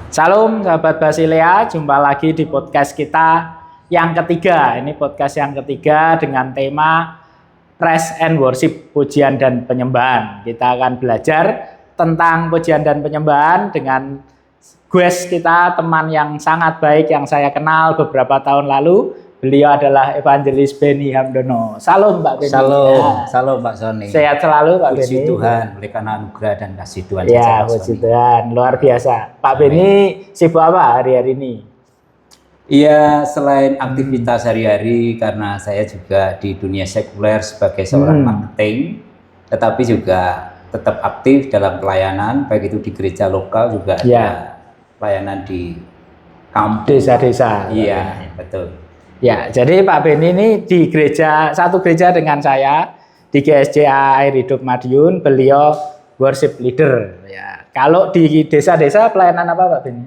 Salam sahabat Basilea, jumpa lagi di podcast kita yang ketiga. Ini podcast yang ketiga dengan tema Praise and Worship, pujian dan penyembahan. Kita akan belajar tentang pujian dan penyembahan dengan guest kita, teman yang sangat baik yang saya kenal beberapa tahun lalu. Beliau adalah Evangelis Benny Hamdono. Salam Pak Benny. Salam Pak Sony. Sehat selalu Pak Benny. Puji Tuhan, oleh karena anugerah dan kasih Tuhan. Ya, puji Tuhan, luar biasa. Pak Benny sibuk apa hari-hari ini? Iya, selain aktivitas hari-hari, karena saya juga di dunia sekuler sebagai seorang marketing, tetapi juga tetap aktif dalam pelayanan, baik itu di gereja lokal juga ada pelayanan di kampung. Desa-desa. Iya, betul. Ya, jadi Pak Benny ini di gereja, satu gereja dengan saya di GSJA Air Hidup Madiun, beliau worship leader. Ya, kalau di desa-desa pelayanan apa Pak Benny?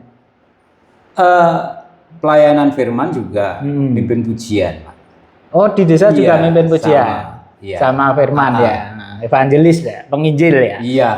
Pelayanan firman juga, mimpin pujian, Pak. Oh, di desa juga mimpin pujian, sama firman ya, evangelis ya, penginjil ya. Iya.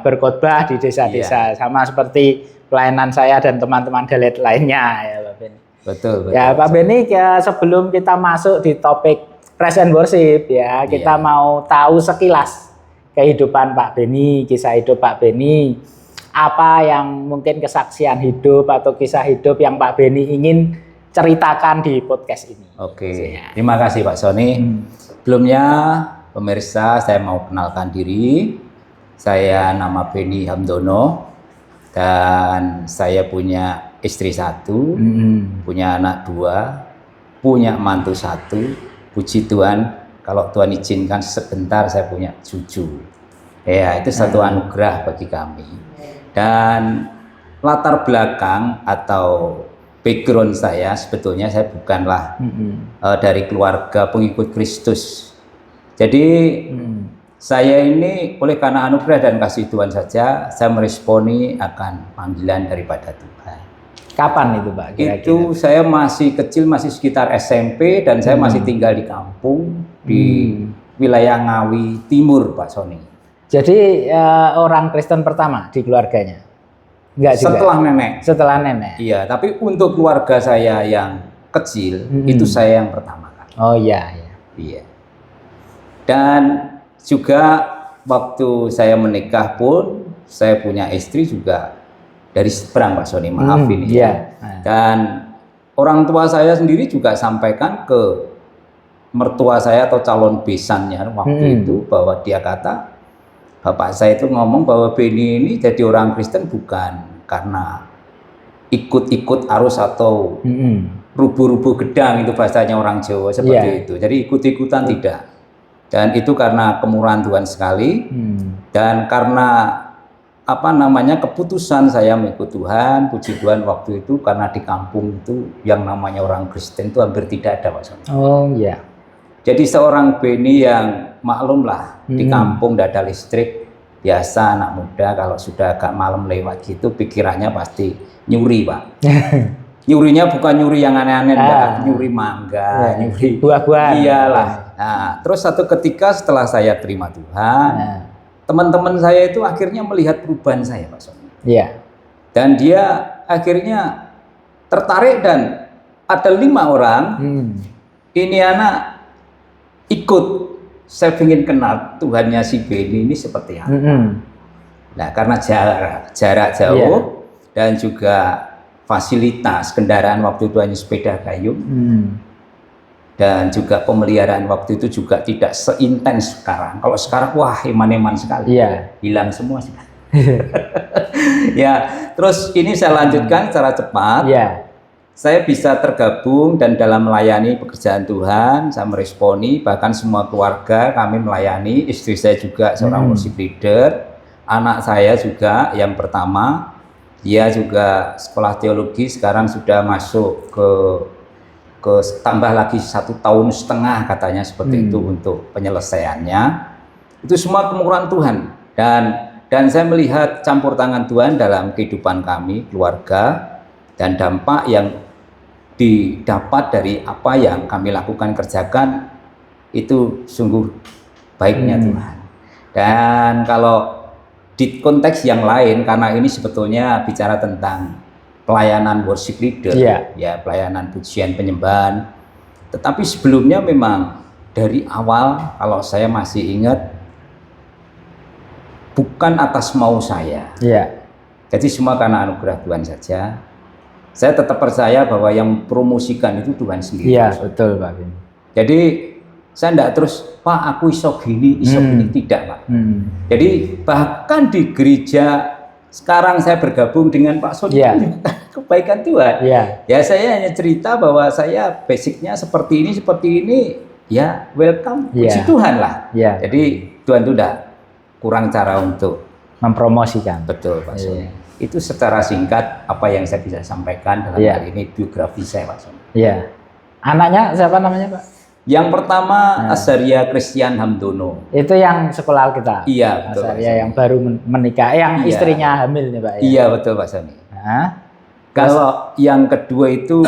Berkhotbah di desa-desa, sama seperti pelayanan saya dan teman-teman delet lainnya ya Pak Benny. Betul. Ya Pak Benny, ya, sebelum kita masuk di topik Praise and Worship ya, kita mau tahu sekilas kehidupan Pak Benny, kisah hidup Pak Benny. Apa yang mungkin kesaksian hidup atau kisah hidup yang Pak Benny ingin ceritakan di podcast ini. Oke, terima kasih Pak Sony. Sebelumnya pemirsa, saya mau kenalkan diri. Saya nama Benny Hamdono dan saya punya istri satu, punya anak dua, punya mantu satu. Puji Tuhan, kalau Tuhan izinkan sebentar saya punya cucu. Ya, itu satu anugerah bagi kami. Dan latar belakang atau background saya, sebetulnya saya bukanlah dari keluarga pengikut Kristus. Jadi saya ini oleh karena anugerah dan kasih Tuhan saja, saya meresponi akan panggilan daripada Tuhan. Kapan itu Pak? Kira-kira? Itu saya masih kecil, masih sekitar SMP, dan saya masih tinggal di kampung di wilayah Ngawi Timur, Pak Sony. Jadi orang Kristen pertama di keluarganya? Enggak juga? Setelah nenek. Setelah nenek? Iya, tapi untuk keluarga saya yang kecil, itu saya yang pertama kali. Oh iya. Iya. Dan juga waktu saya menikah pun, saya punya istri juga dari seberang Pak Sony, maaf ini ya. Dan orang tua saya sendiri juga sampaikan ke mertua saya atau calon besannya waktu itu, bahwa dia kata, bapak saya itu ngomong bahwa Benny ini jadi orang Kristen bukan karena ikut-ikut arus atau rubuh-rubuh gedang, itu bahasanya orang Jawa seperti itu. Jadi ikut-ikutan tidak. Dan itu karena kemurahan Tuhan sekali. Dan karena keputusan saya mengikut Tuhan, puji Tuhan waktu itu, karena di kampung itu yang namanya orang Kristen itu hampir tidak ada Pak Sony. Oh iya. Jadi seorang Benny yang maklum lah, di kampung tidak ada listrik, biasa anak muda kalau sudah agak malam lewat gitu pikirannya pasti nyuri Pak. Nyurinya bukan nyuri yang aneh-aneh, nyuri mangga, nyuri buah-buahan. Iyalah. Nah, terus satu ketika setelah saya terima Tuhan, teman-teman saya itu akhirnya melihat perubahan saya Pak Sony. Iya. Dan dia akhirnya tertarik, dan ada 5 orang. Ini anak ikut, saya ingin kenal Tuhannya si Benny ini seperti apa. Nah, karena jarak jauh dan juga fasilitas kendaraan waktu itu hanya sepeda gayung. Dan juga pemeliharaan waktu itu juga tidak seintens sekarang. Kalau sekarang wah eman-eman sekali. Hilang semua sih. Ya, terus ini saya lanjutkan secara cepat. Saya bisa tergabung dan dalam melayani pekerjaan Tuhan, saya meresponi, bahkan semua keluarga kami melayani. Istri saya juga seorang worship leader. Anak saya juga yang pertama, dia juga sekolah teologi, sekarang sudah masuk ke tambah lagi 1,5 tahun katanya seperti itu untuk penyelesaiannya. Itu semua kemurahan Tuhan, dan saya melihat campur tangan Tuhan dalam kehidupan kami keluarga, dan dampak yang didapat dari apa yang kami lakukan kerjakan itu sungguh baiknya Tuhan. Dan kalau di konteks yang lain, karena ini sebetulnya bicara tentang pelayanan worship leader, ya pelayanan pujian penyembahan. Tetapi sebelumnya memang dari awal kalau saya masih ingat bukan atas mau saya. Jadi semua karena anugerah Tuhan saja. Saya tetap percaya bahwa yang promosikan itu Tuhan sendiri. Iya, betul Pak Bin. Jadi saya tidak terus, Pak aku iso gini, tidak Pak. Jadi bahkan di gereja sekarang saya bergabung dengan Pak Sodi, kebaikan Tuhan. Ya saya hanya cerita bahwa saya basicnya seperti ini, ya welcome, puji Tuhan lah. Jadi Tuhan itu tidak kurang cara untuk mempromosikan. Betul Pak Sodi. Itu secara singkat apa yang saya bisa sampaikan dalam hal ini biografi saya Pak Sodi. Anaknya siapa namanya Pak? Yang pertama Azaria Christian Hamdono. Itu yang sekolah kita. Iya betul. Azaria yang baru menikah, yang istrinya hamil nih Pak. Iya betul Pak Soni. Kalau yang kedua itu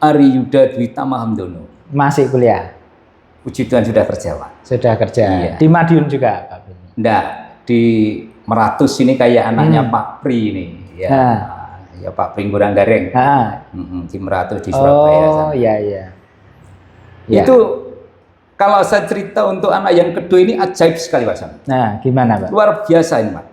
Ari Yuda Dwi Tama Hamdono. Masih kuliah. Puji Tuhan sudah kerja Pak. Sudah kerja. Di Madiun juga Pak. Enggak, di Meratus ini kayak anaknya Pak Pri ini. Ya Pak Pri Nguranggareng. Di Meratus di Surabaya. Oh iya. Itu kalau saya cerita untuk anak yang kedua ini ajaib sekali Pak Sam. Nah, gimana Pak? Luar biasa ini Pak.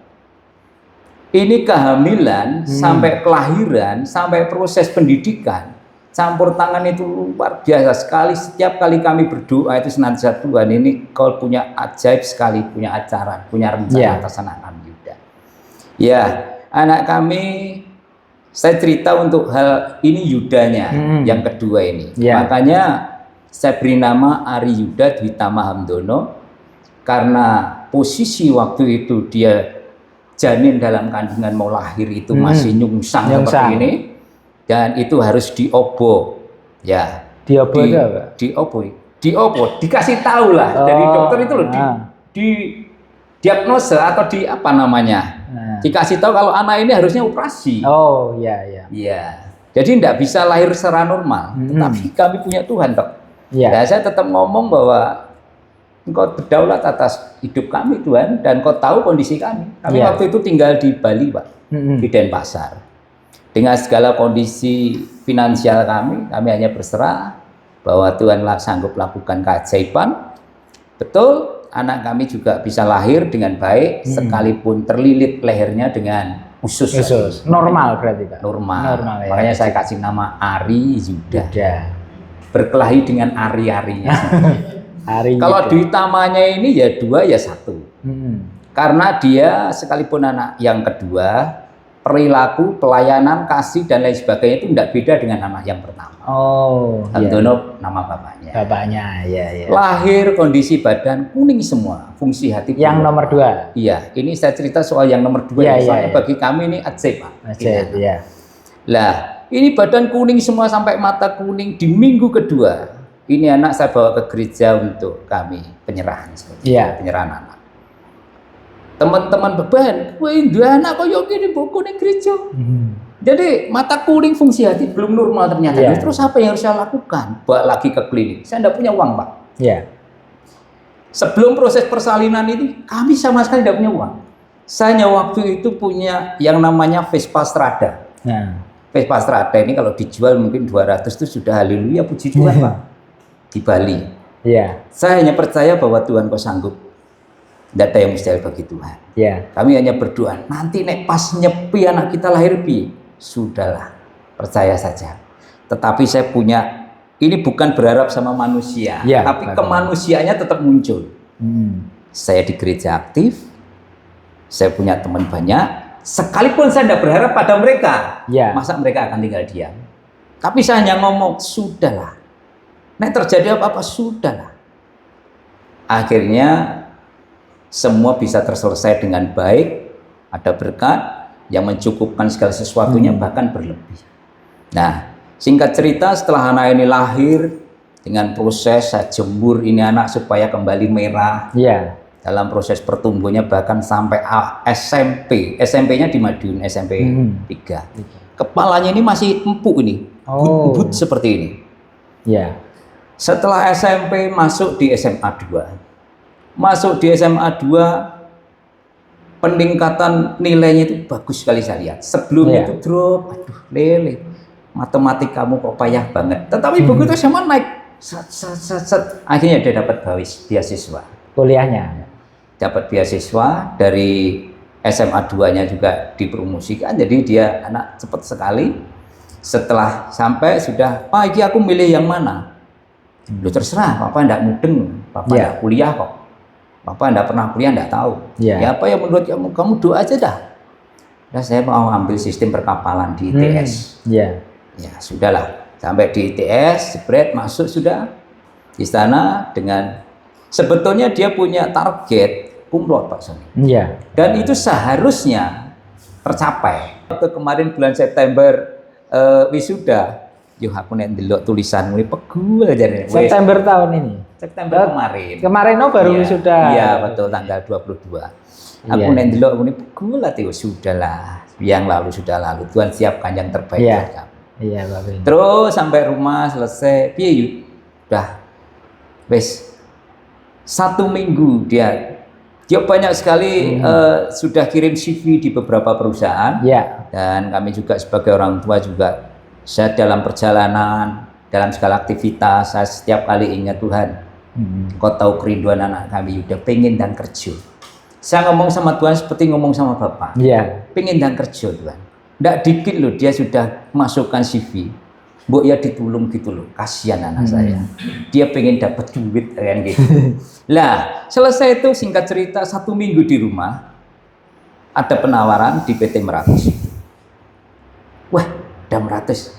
Ini kehamilan sampai kelahiran sampai proses pendidikan campur tangan itu luar biasa sekali. Setiap kali kami berdoa itu senantiasa Tuhan ini kau punya ajaib sekali, punya acara, punya rencana atas anak kami Yuda. Ya, anak kami saya cerita untuk hal ini Yudanya yang kedua ini. Makanya saya beri nama Ari Yuda Dwi Tama Hamdono karena posisi waktu itu dia janin dalam kandungan mau lahir itu masih nyungsang seperti ini dan itu harus diobo ya. Diobo itu apa? Diobo dikasih tahu lah dari dokter itu loh di diagnosa atau di apa namanya dikasih tahu kalau anak ini harusnya operasi. Iya. Jadi tidak bisa lahir secara normal. Tetapi kami punya Tuhan dok. Ya saya tetap ngomong bahwa Engkau berdaulat atas hidup kami Tuhan dan Engkau tahu kondisi kami. Kami waktu itu tinggal di Bali Pak, di Denpasar. Dengan segala kondisi finansial kami hanya berserah bahwa Tuhan sanggup lakukan keajaiban. Betul, anak kami juga bisa lahir dengan baik sekalipun terlilit lehernya dengan usus. Normal berarti Pak? Normal ya. Makanya saya kasih nama Ari Yuda. Berkelahi dengan ari-arinya. Kalau Dwi Tamanya ini ya 2 ya 1. Karena dia sekalipun anak yang kedua, perilaku, pelayanan, kasih dan lain sebagainya itu tidak beda dengan anak yang pertama. Hamdono nama bapaknya. Iya. Lahir kondisi badan kuning semua, fungsi hati. Yang nomor 2. Iya, ini saya cerita soal yang nomor 2. Soalnya bagi kami ini ajaib Pak. Ajaib, Lah, ini badan kuning semua sampai mata kuning di minggu kedua. Ini anak saya bawa ke gereja untuk kami penyerahan. Penyerahan anak. Teman-teman beban, wah ini anak kok yogi di buku nih gereja. Jadi mata kuning fungsi hati belum normal ternyata. Terus apa yang harus saya lakukan? Bawa lagi ke klinik. Saya tidak punya uang Pak. Sebelum proses persalinan ini, kami sama sekali tidak punya uang. Saya hanya waktu itu punya yang namanya Vespa Strada. Vespa Strada ini kalau dijual mungkin 200 itu sudah haleluya puji Tuhan Pak. Di Bali. Saya hanya percaya bahwa Tuhan kau sanggup. Tidak ada yang mustahil bagi Tuhan. Kami hanya berdoa, nanti nek pas nyepi anak kita lahir bi, sudahlah, percaya saja. Tetapi saya punya, ini bukan berharap sama manusia, tapi kemanusiaannya tetap muncul. Saya di gereja aktif, saya punya teman banyak. Sekalipun saya tidak berharap pada mereka, masa mereka akan tinggal diam. Tapi saya hanya ngomong, sudahlah. Nek terjadi apa-apa, sudahlah. Akhirnya semua bisa terselesai dengan baik, ada berkat yang mencukupkan segala sesuatunya bahkan berlebih. Nah, singkat cerita setelah anak ini lahir dengan proses saya jemur ini anak supaya kembali merah. Dalam proses pertumbuhannya bahkan sampai SMP. SMP-nya di Madiun, SMP 3. Kepalanya ini masih empuk ini, but seperti ini. Setelah SMP masuk di SMA 2. Masuk di SMA 2 peningkatan nilainya itu bagus sekali saya lihat. Sebelumnya itu drop, aduh lele, matematik kamu kok payah banget. Tetapi begitu SMA naik, akhirnya dia dapat beasiswa. Kuliahnya. Dapat beasiswa dari SMA 2-nya juga dipromosikan, jadi dia anak cepat sekali. Setelah sampai sudah, ini aku milih yang mana? Lu terserah, Papa enggak mudeng, Papa enggak kuliah kok. Papa enggak pernah kuliah, enggak tahu. Ya apa yang menurut kamu doa aja dah. Nah, saya mau ambil sistem perkapalan di ITS. Ya sudahlah, sampai di ITS, jebret masuk sudah di sana dengan sebetulnya dia punya target kumlot Pak Sony. Dan itu seharusnya tercapai. Kemarin bulan September wisuda, yo aku nek ndelok tulisanmu ini pegul aja nih. September tahun ini. September kemarin. Kemarin baru wisuda. Iya, betul tanggal 22. Aku nek ndelok ini pegul ati sudah lah. Yang lalu sudah lalu. Tuhan siapkan yang terbaik buat kamu. Iya, Pak Ben. Terus sampai rumah selesai, piye yuk? Udah. Wes 1 minggu dia banyak sekali sudah kirim CV di beberapa perusahaan. Dan kami juga sebagai orang tua juga, saya dalam perjalanan, dalam segala aktivitas, saya setiap kali ingat Tuhan, Kau tahu kerinduan anak kami, udah pengen dan kerja. Saya ngomong sama Tuhan seperti ngomong sama Bapak. Pengen dan kerja Tuhan. Nggak dikit loh dia sudah masukkan CV. Bu ya ditulung gitu loh, kasihan anak saya. Dia pengen dapat duit kan gitu. Lah, selesai itu singkat cerita 1 minggu di rumah ada penawaran di PT Meratus. Wah, ada Meratus.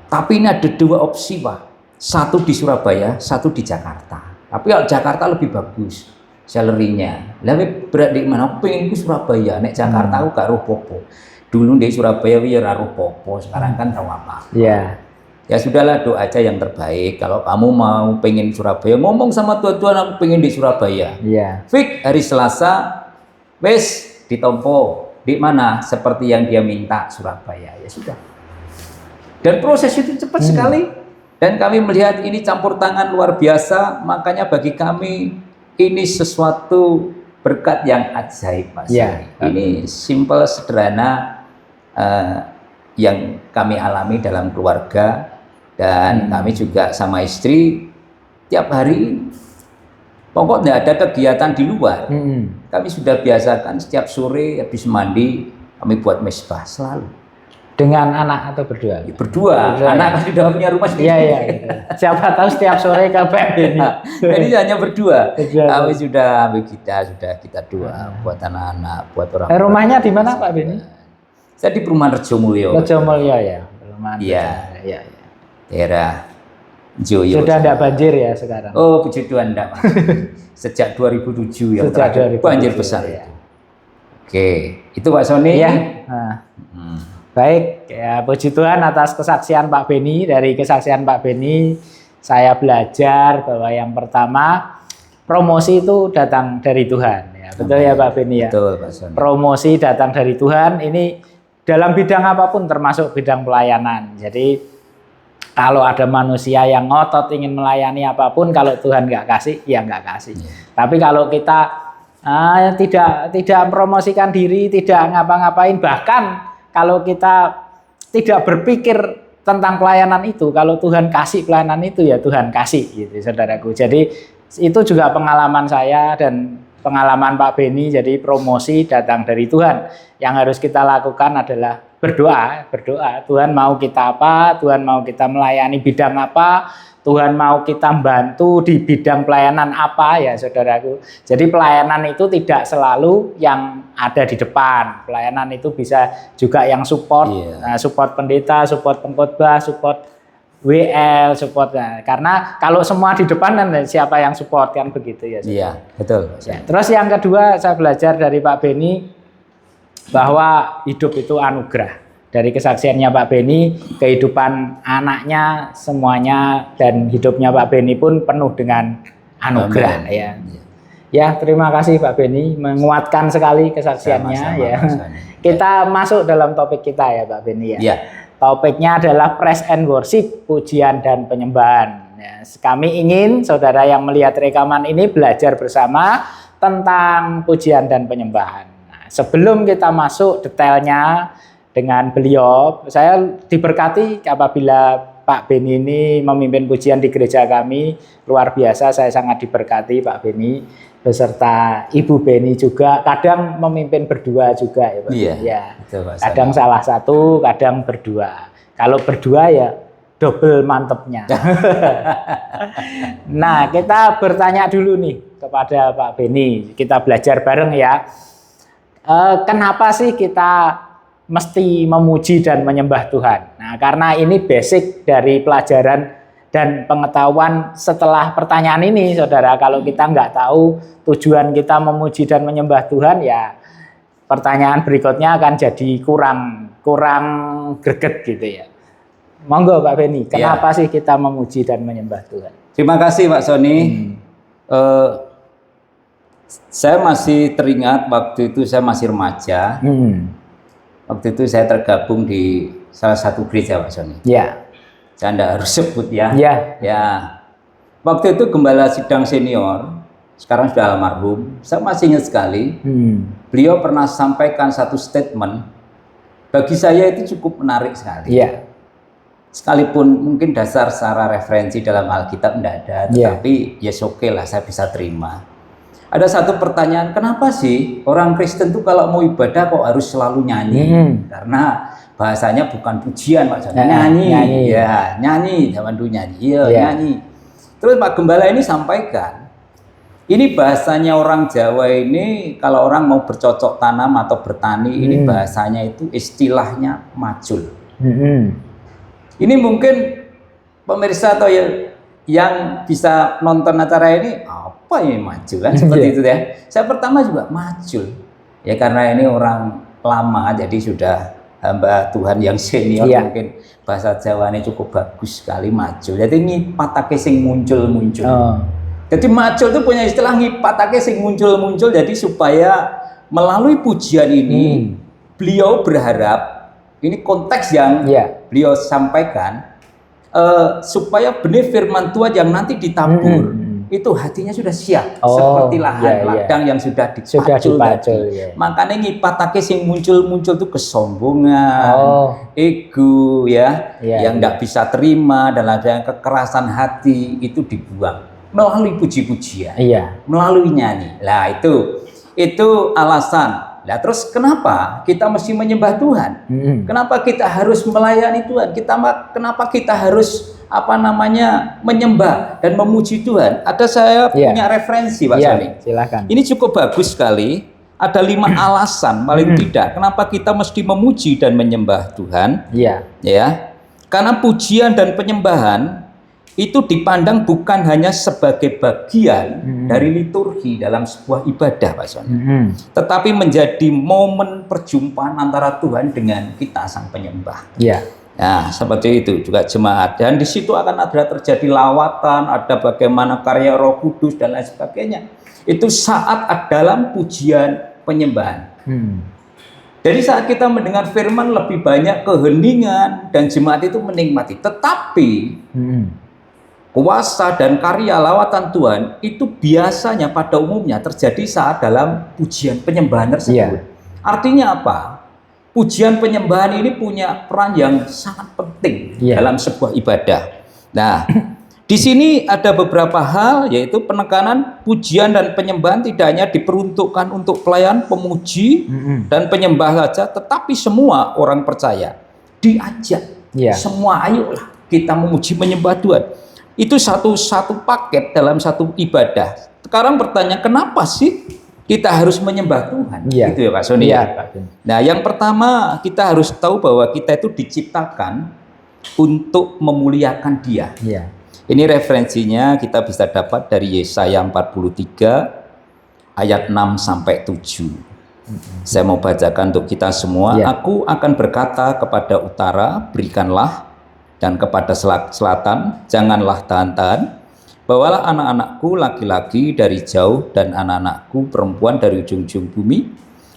Tapi ini ada 2 opsi, Pak. Satu di Surabaya, satu di Jakarta. Tapi kalau Jakarta lebih bagus salary-nya. Lah berat di mana? Aku pengen ke Surabaya, nek Jakarta aku gak roh-popo. Dulu di Surabaya ya ora roh-popo, sekarang kan tahu apa. Ya sudahlah, doa aja yang terbaik. Kalau kamu mau pengen Surabaya, ngomong sama Tuhan, aku pengen di Surabaya. Fik hari Selasa, wes ditompo. Di mana? Seperti yang dia minta, Surabaya. Ya sudah. Dan proses itu cepat sekali. Dan kami melihat ini campur tangan luar biasa. Makanya bagi kami ini sesuatu berkat yang ajaib, Mas. Ini simple, sederhana yang kami alami dalam keluarga. Dan kami juga sama istri tiap hari pokoknya ada kegiatan di luar. Kami sudah biasakan setiap sore habis mandi kami buat mesbah selalu. Dengan anak atau berdua? Berdua. Anak kan sudah punya rumah sendiri. Siapa tahu setiap sore kabar ini. Jadi hanya berdua. Kami sudah kita doa buat anak-anak, buat orang. Rumahnya di mana Pak Beni? Saya di Perumahan Rejomulyo. Rejomulyo ya. Iya. Daerah Joyo. Sudah tidak banjir ya sekarang? Oh, puji Tuhan enggak. Sejak 2007 ya. Sejak 2007, banjir besar ya. Oke, itu Pak Sony. Baik, ya puji Tuhan atas kesaksian Pak Beni. Dari kesaksian Pak Beni, saya belajar bahwa yang pertama, promosi itu datang dari Tuhan. Ya, betul ya Pak Beni ya? Betul Pak Sony. Promosi datang dari Tuhan, ini dalam bidang apapun termasuk bidang pelayanan. Jadi kalau ada manusia yang ngotot ingin melayani apapun, kalau Tuhan nggak kasih, ya nggak kasih. Tapi kalau kita tidak mempromosikan diri, tidak ngapa-ngapain, bahkan kalau kita tidak berpikir tentang pelayanan itu, kalau Tuhan kasih pelayanan itu, ya Tuhan kasih, gitu, saudaraku. Jadi itu juga pengalaman saya dan pengalaman Pak Beni. Jadi promosi datang dari Tuhan. Yang harus kita lakukan adalah berdoa. Tuhan mau kita apa? Tuhan mau kita melayani bidang apa? Tuhan mau kita bantu di bidang pelayanan apa ya saudaraku. Jadi pelayanan itu tidak selalu yang ada di depan. Pelayanan itu bisa juga yang support, support pendeta, support pengkhotbah, support WL, support. Karena kalau semua di depan kan siapa yang support kan begitu ya. Iya, betul. Terus yang kedua saya belajar dari Pak Beni bahwa hidup itu anugerah. Dari kesaksiannya Pak Beni, kehidupan anaknya semuanya dan hidupnya Pak Beni pun penuh dengan anugerah. Ya, terima kasih Pak Beni, menguatkan sekali kesaksiannya. Sama-sama, kita masuk dalam topik kita ya Pak Beni ya. Topiknya adalah praise and worship, pujian dan penyembahan. Kami ingin saudara yang melihat rekaman ini belajar bersama tentang pujian dan penyembahan. sebelum kita masuk detailnya dengan beliau, saya diberkati apabila Pak Beni ini memimpin pujian di gereja kami, luar biasa, saya sangat diberkati Pak Beni beserta Ibu Beni juga, kadang memimpin berdua juga ya Pak. Iya, Ya. betul, Pak Kadang Sani. salah satu, kadang berdua. Kalau berdua ya double mantepnya. Nah, kita bertanya dulu nih kepada Pak Beni, kita belajar bareng ya. Kenapa sih kita mesti memuji dan menyembah Tuhan? Nah, karena ini basic dari pelajaran dan pengetahuan setelah pertanyaan ini, saudara. Kalau kita nggak tahu tujuan kita memuji dan menyembah Tuhan, ya pertanyaan berikutnya akan jadi kurang greget gitu ya. Monggo Pak Beni, kenapa sih kita memuji dan menyembah Tuhan? Terima kasih Pak Sony. Saya masih teringat waktu itu saya masih remaja. Waktu itu saya tergabung di salah satu gereja Pak Sony. Ya. Saya tidak harus sebut ya. Ya. Ya. Waktu itu gembala sidang senior, sekarang sudah almarhum. Saya masih ingat sekali. Beliau pernah sampaikan satu statement. Bagi saya itu cukup menarik sekali. Ya. Sekalipun mungkin dasar secara referensi dalam Alkitab tidak ada, tetapi ya oke lah, saya bisa terima. Ada satu pertanyaan, kenapa sih orang Kristen tuh kalau mau ibadah kok harus selalu nyanyi? Karena bahasanya bukan pujian, Pak Sony. Nyanyi. Ya, nyanyi, zaman dulu nyanyi. Iya, nyanyi. Terus Pak Gembala ini sampaikan, ini bahasanya orang Jawa ini, kalau orang mau bercocok tanam atau bertani, ini bahasanya itu istilahnya macul. Ini mungkin pemirsa atau yang bisa nonton acara ini, apa ya macul kan seperti itu ya. Saya pertama juga macul ya, karena ini orang lama jadi sudah hamba Tuhan yang senior, mungkin bahasa Jawa ini cukup bagus sekali macul. Jadi ngipatake sing muncul-muncul. Jadi macul itu punya istilah ngipatake sing muncul-muncul, jadi supaya melalui pujian ini beliau berharap, ini konteks yang beliau sampaikan, supaya benih firman Tuhan yang nanti ditabur itu hatinya sudah siap, seperti lahan ladang yang sudah dipacul. Makanya ngipatake sing muncul-muncul itu kesombongan, ego ya, yang tidak bisa terima, dan ada yang kekerasan hati itu dibuang melalui puji-pujian, melalui nyanyi. Lah itu alasan. Nah, terus kenapa kita mesti menyembah Tuhan? Kenapa kita harus melayani Tuhan? Kenapa kita harus menyembah dan memuji Tuhan? Ada saya punya referensi Pak Sony. Silakan. Ini cukup bagus sekali. Ada 5 alasan paling tidak kenapa kita mesti memuji dan menyembah Tuhan. Ya. Karena pujian dan penyembahan itu dipandang bukan hanya sebagai bagian dari liturgi dalam sebuah ibadah, Pak Sony, tetapi menjadi momen perjumpaan antara Tuhan dengan kita sang penyembah. Nah, seperti itu juga jemaat, dan di situ akan ada terjadi lawatan, ada bagaimana karya Roh Kudus dan lain sebagainya. Itu saat dalam pujian penyembahan. Jadi saat kita mendengar firman lebih banyak keheningan dan jemaat itu menikmati. Tetapi kuasa dan karya lawatan Tuhan itu biasanya pada umumnya terjadi saat dalam pujian penyembahan tersebut. Artinya apa? Pujian penyembahan ini punya peran yang sangat penting dalam sebuah ibadah. Nah, di sini ada beberapa hal, yaitu penekanan pujian dan penyembahan tidak hanya diperuntukkan untuk pelayan, pemuji dan penyembah saja, tetapi semua orang percaya diajak. Semua ayolah kita memuji menyembah Tuhan. Itu satu paket dalam satu ibadah. Sekarang bertanya, kenapa sih kita harus menyembah Tuhan? Gitu ya Pak Sony. Nah, yang pertama kita harus tahu bahwa kita itu diciptakan untuk memuliakan Dia. Ini referensinya kita bisa dapat dari Yesaya 43 ayat 6 sampai 7. Saya mau bacakan untuk kita semua. Aku akan berkata kepada utara, berikanlah, dan kepada selatan, janganlah tahan-tahan. Bawalah anak-anakku laki-laki dari jauh dan anak-anakku perempuan dari ujung-ujung bumi.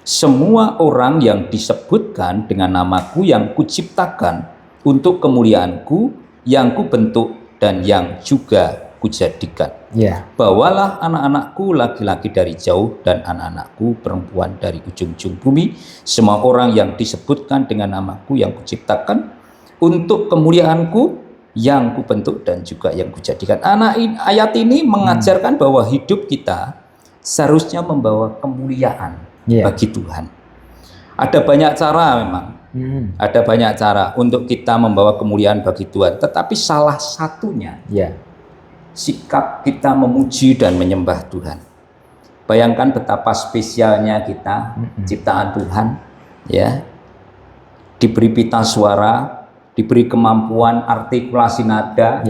Semua orang yang disebutkan dengan namaku yang kuciptakan untuk kemuliaanku, yang kubentuk dan yang juga kujadikan. Ya. Bawalah anak-anakku laki-laki dari jauh dan anak-anakku perempuan dari ujung-ujung bumi, semua orang yang disebutkan dengan namaku yang kuciptakan untuk kemuliaanku yang kubentuk dan juga yang kujadikan. Ayat ini mengajarkan bahwa hidup kita seharusnya membawa kemuliaan bagi Tuhan. Ada banyak cara memang. Ada banyak cara untuk kita membawa kemuliaan bagi Tuhan. Tetapi salah satunya sikap kita memuji dan menyembah Tuhan. Bayangkan betapa spesialnya kita, ciptaan Tuhan, ya, diberi pita suara, diberi kemampuan artikulasi nada,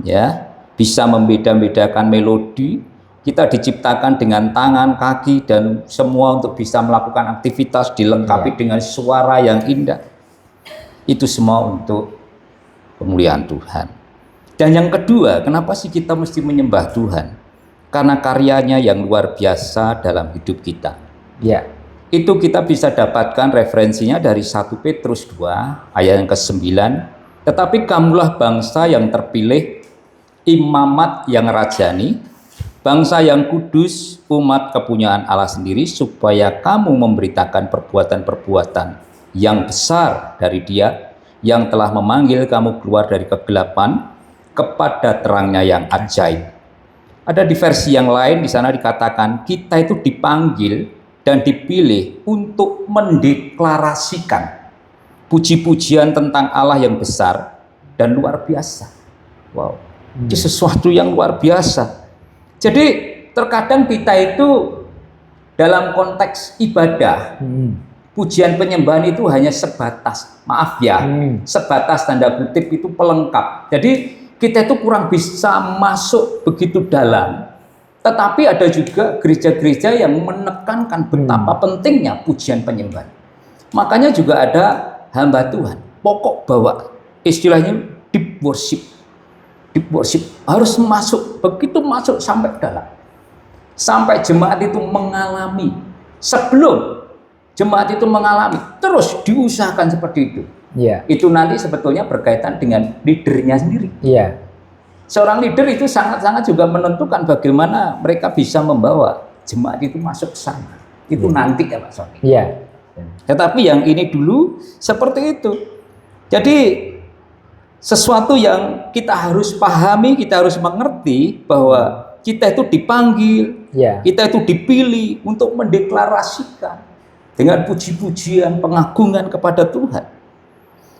ya, bisa membeda-bedakan melodi. Kita diciptakan dengan tangan, kaki, dan semua untuk bisa melakukan aktivitas, dilengkapi dengan suara yang indah. Itu semua untuk kemuliaan Tuhan. Dan yang kedua, kenapa sih kita mesti menyembah Tuhan? Karena karyanya yang luar biasa dalam hidup kita. Itu kita bisa dapatkan referensinya dari 1 Petrus 2 ayat yang ke-9. Tetapi kamulah bangsa yang terpilih, imamat yang rajani, bangsa yang kudus, umat kepunyaan Allah sendiri, supaya kamu memberitakan perbuatan-perbuatan yang besar dari Dia yang telah memanggil kamu keluar dari kegelapan kepada terangnya yang ajaib. Ada di versi yang lain di sana dikatakan kita itu dipanggil dan dipilih untuk mendeklarasikan puji-pujian tentang Allah yang besar dan luar biasa. Wow, itu sesuatu yang luar biasa. Jadi terkadang kita itu dalam konteks ibadah, pujian penyembahan itu hanya sebatas, maaf ya, sebatas tanda kutip itu pelengkap. Jadi kita itu kurang bisa masuk begitu dalam. Tetapi ada juga gereja-gereja yang menekankan betapa pentingnya pujian penyembahan. Makanya juga ada hamba Tuhan, pokok bawa, istilahnya deep worship. Deep worship harus masuk, begitu masuk sampai dalam. Sampai jemaat itu mengalami, sebelum jemaat itu mengalami, terus diusahakan seperti itu. Itu nanti sebetulnya berkaitan dengan leadernya sendiri. Seorang leader itu sangat-sangat juga menentukan bagaimana mereka bisa membawa jemaat itu masuk ke sana. Itu nanti ya Pak Sony. Tetapi yang ini dulu seperti itu. Jadi sesuatu yang kita harus pahami, kita harus mengerti bahwa kita itu dipanggil, kita itu dipilih untuk mendeklarasikan dengan puji-pujian, pengagungan kepada Tuhan.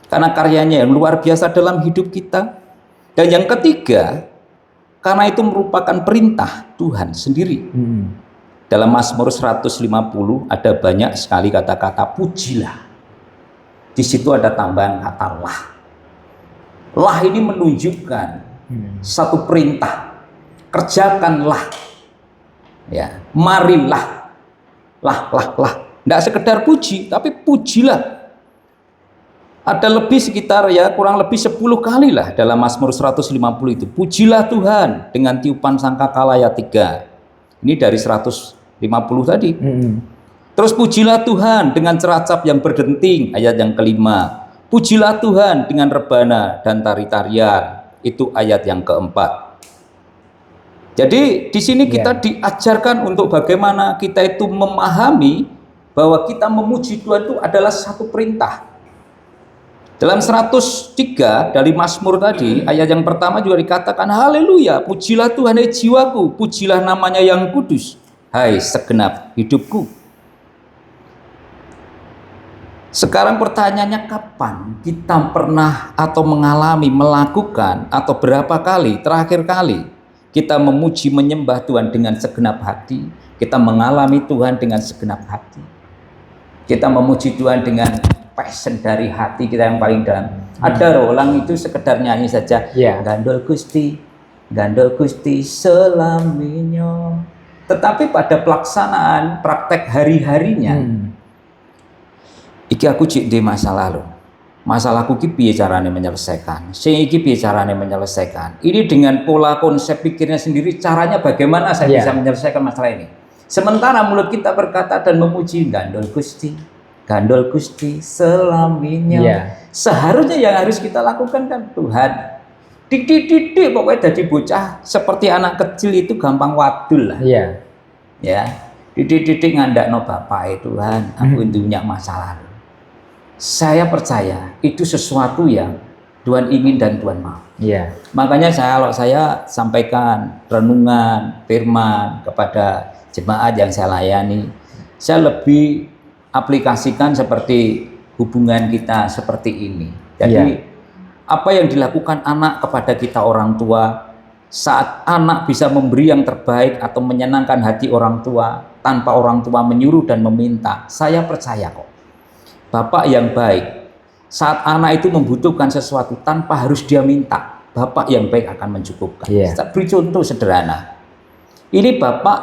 Karena karyanya yang luar biasa dalam hidup kita. Dan yang ketiga, karena itu merupakan perintah Tuhan sendiri. Dalam Mazmur 150 ada banyak sekali kata-kata pujilah. Di situ ada tambahan kata lah. Lah ini menunjukkan satu perintah. Kerjakanlah. Ya, marilah. Lah. Tidak sekedar puji, tapi pujilah. Ada lebih sekitar ya kurang lebih 10 kali lah dalam Mazmur 150 itu. Pujilah Tuhan dengan tiupan sangkakala ayat 3. Ini dari 150 tadi. Terus pujilah Tuhan dengan ceracap yang berdenting ayat yang kelima. Pujilah Tuhan dengan rebana dan tari-tarian, itu ayat yang keempat. Jadi di sini kita diajarkan untuk bagaimana kita itu memahami bahwa kita memuji Tuhan itu adalah satu perintah. Dalam 103 dari Mazmur tadi, ayat yang pertama juga dikatakan, haleluya, pujilah Tuhan hai jiwaku, pujilah namanya yang kudus, hai segenap hidupku. Sekarang pertanyaannya, kapan kita pernah atau mengalami, melakukan, atau berapa kali, terakhir kali kita memuji, menyembah Tuhan dengan segenap hati, kita mengalami Tuhan dengan segenap hati, kita memuji Tuhan dengan passion dari hati kita yang paling dalam. Ada orang itu sekedar nyanyi saja, gandol Gusti selaminya. Tetapi pada pelaksanaan praktek hari-harinya, iki aku cik di masalah lo. Masalahku ki piye carane menyelesaikan. Sing iki piye carane menyelesaikan. Ini dengan pola konsep pikirnya sendiri, caranya bagaimana saya bisa menyelesaikan masalah ini. Sementara mulut kita berkata dan memuji gandol Gusti selaminya. Seharusnya yang harus kita lakukan kan, Tuhan, Didik pokoknya jadi bocah seperti anak kecil itu gampang wadul lah. Iya. Ya, didik ngandakno bapak Tuhan, aku punya masa lalu. Saya percaya itu sesuatu yang Tuhan ingin dan Tuhan mau. Iya. Makanya kalau saya sampaikan renungan firman kepada jemaat yang saya layani, saya lebih aplikasikan seperti hubungan kita seperti ini. Jadi apa yang dilakukan anak kepada kita orang tua, saat anak bisa memberi yang terbaik atau menyenangkan hati orang tua tanpa orang tua menyuruh dan meminta, saya percaya kok bapak yang baik saat anak itu membutuhkan sesuatu tanpa harus dia minta, bapak yang baik akan mencukupkan. Saya beri contoh sederhana. Ini bapak,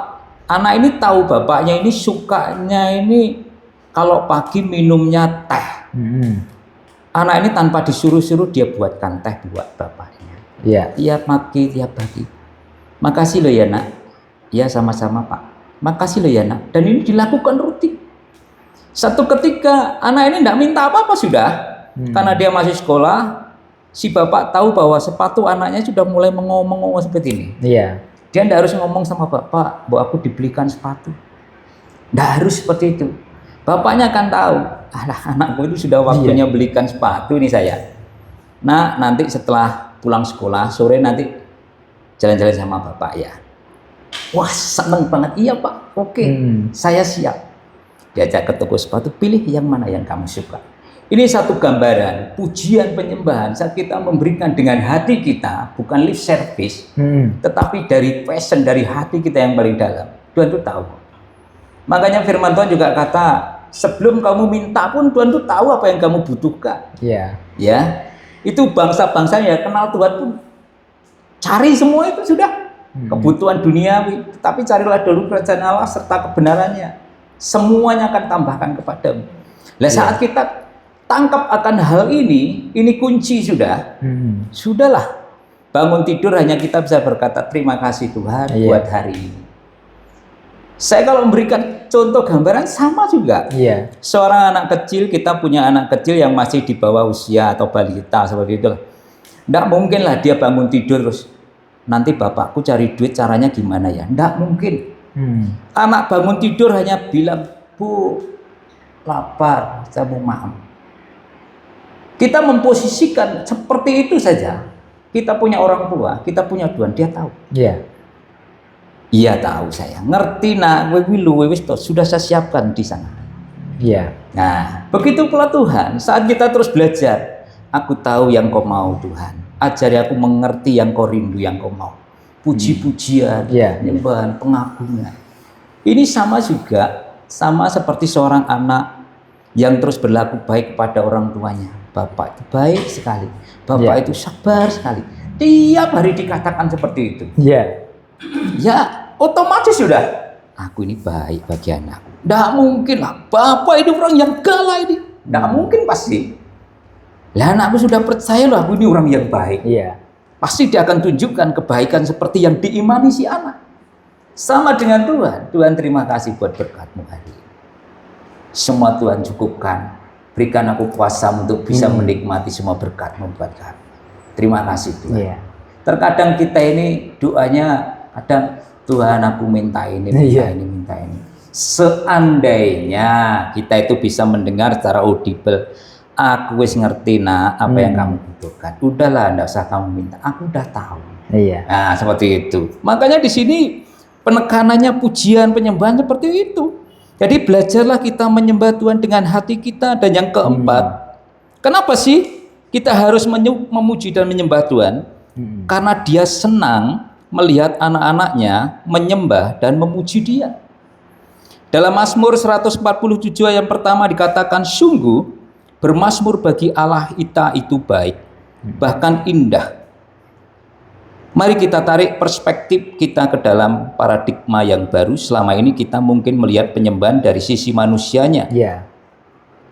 anak ini tahu bapaknya ini sukanya ini kalau pagi minumnya teh. Anak ini tanpa disuruh-suruh dia buatkan teh buat bapaknya. Tiap pagi, tiap pagi. Makasih loh ya nak. Ya sama-sama pak. Makasih loh ya nak. Dan ini dilakukan rutin. Satu ketika anak ini tidak minta apa-apa sudah. Karena dia masih sekolah. Si bapak tahu bahwa sepatu anaknya sudah mulai mengomong seperti ini. Dia tidak harus ngomong sama bapak bahwa aku dibelikan sepatu. Tidak harus seperti itu. Bapaknya akan tahu, anakku itu sudah waktunya belikan sepatu nih saya. Nah, nanti setelah pulang sekolah, sore nanti jalan-jalan sama bapak ya. Wah, seneng banget. Iya pak, oke, saya siap. Diajak ke toko sepatu, pilih yang mana yang kamu suka. Ini satu gambaran, pujian penyembahan saat kita memberikan dengan hati kita, bukan lip service, tetapi dari passion, dari hati kita yang paling dalam. Tuhan itu tahu. Makanya firman Tuhan juga kata, sebelum kamu minta pun Tuhan tuh tahu apa yang kamu butuhkan. Ya, itu bangsa-bangsa yang kenal Tuhan pun cari semua itu sudah kebutuhan duniawi. Tapi carilah dulu kerajaan Allah serta kebenarannya. Semuanya akan tambahkan kepadamu. Nah, saat kita tangkap akan hal ini kunci sudah. Sudahlah, bangun tidur hanya kita bisa berkata terima kasih Tuhan buat hari ini. Saya kalau memberikan contoh gambaran sama juga. Seorang anak kecil, kita punya anak kecil yang masih di bawah usia atau balita seperti itu. Tidak mungkin lah dia bangun tidur terus nanti bapakku cari duit caranya gimana ya? Tidak mungkin. Anak bangun tidur hanya bilang, Bu, lapar, saya mau makan. Kita memposisikan seperti itu saja. Kita punya orang tua, kita punya Tuhan, dia tahu. Iya tahu saya, ngerti nak, sudah saya siapkan di sana. Nah, begitu pula Tuhan, saat kita terus belajar, aku tahu yang kau mau Tuhan, ajari aku mengerti yang kau rindu, yang kau mau. Puji-pujian, penyembahan, pengagungan. Ini sama juga, sama seperti seorang anak yang terus berlaku baik kepada orang tuanya. Bapak itu baik sekali, bapak itu sabar sekali. Tiap hari dikatakan seperti itu. Ya, otomatis sudah. Aku ini baik bagi anakku. Tidak mungkin lah, bapak itu orang yang galak ini. Tidak mungkin pasti. Lah anakku sudah percaya loh, aku ini orang yang baik. Pasti dia akan tunjukkan kebaikan seperti yang diimani si anak. Sama dengan Tuhan. Tuhan terima kasih buat berkat-Mu hari ini. Semua Tuhan cukupkan. Berikan aku kuasa untuk bisa menikmati semua berkat-Mu buat kami. Terima kasih Tuhan. Terkadang kita ini doanya kadang Tuhan aku minta ini, minta ini. Seandainya kita itu bisa mendengar secara audible, aku wis ngerti nak apa yang kamu butuhkan. Udahlah, enggak usah kamu minta. Aku udah tahu. Nah, seperti itu. Makanya di sini penekanannya pujian penyembahan seperti itu. Jadi belajarlah kita menyembah Tuhan dengan hati kita. Dan yang keempat, kenapa sih kita harus memuji dan menyembah Tuhan? Karena Dia senang melihat anak-anaknya menyembah dan memuji Dia. Dalam Mazmur 147 yang pertama dikatakan, sungguh bermazmur bagi Allah kita itu baik, bahkan indah. Mari kita tarik perspektif kita ke dalam paradigma yang baru. Selama ini kita mungkin melihat penyembahan dari sisi manusianya.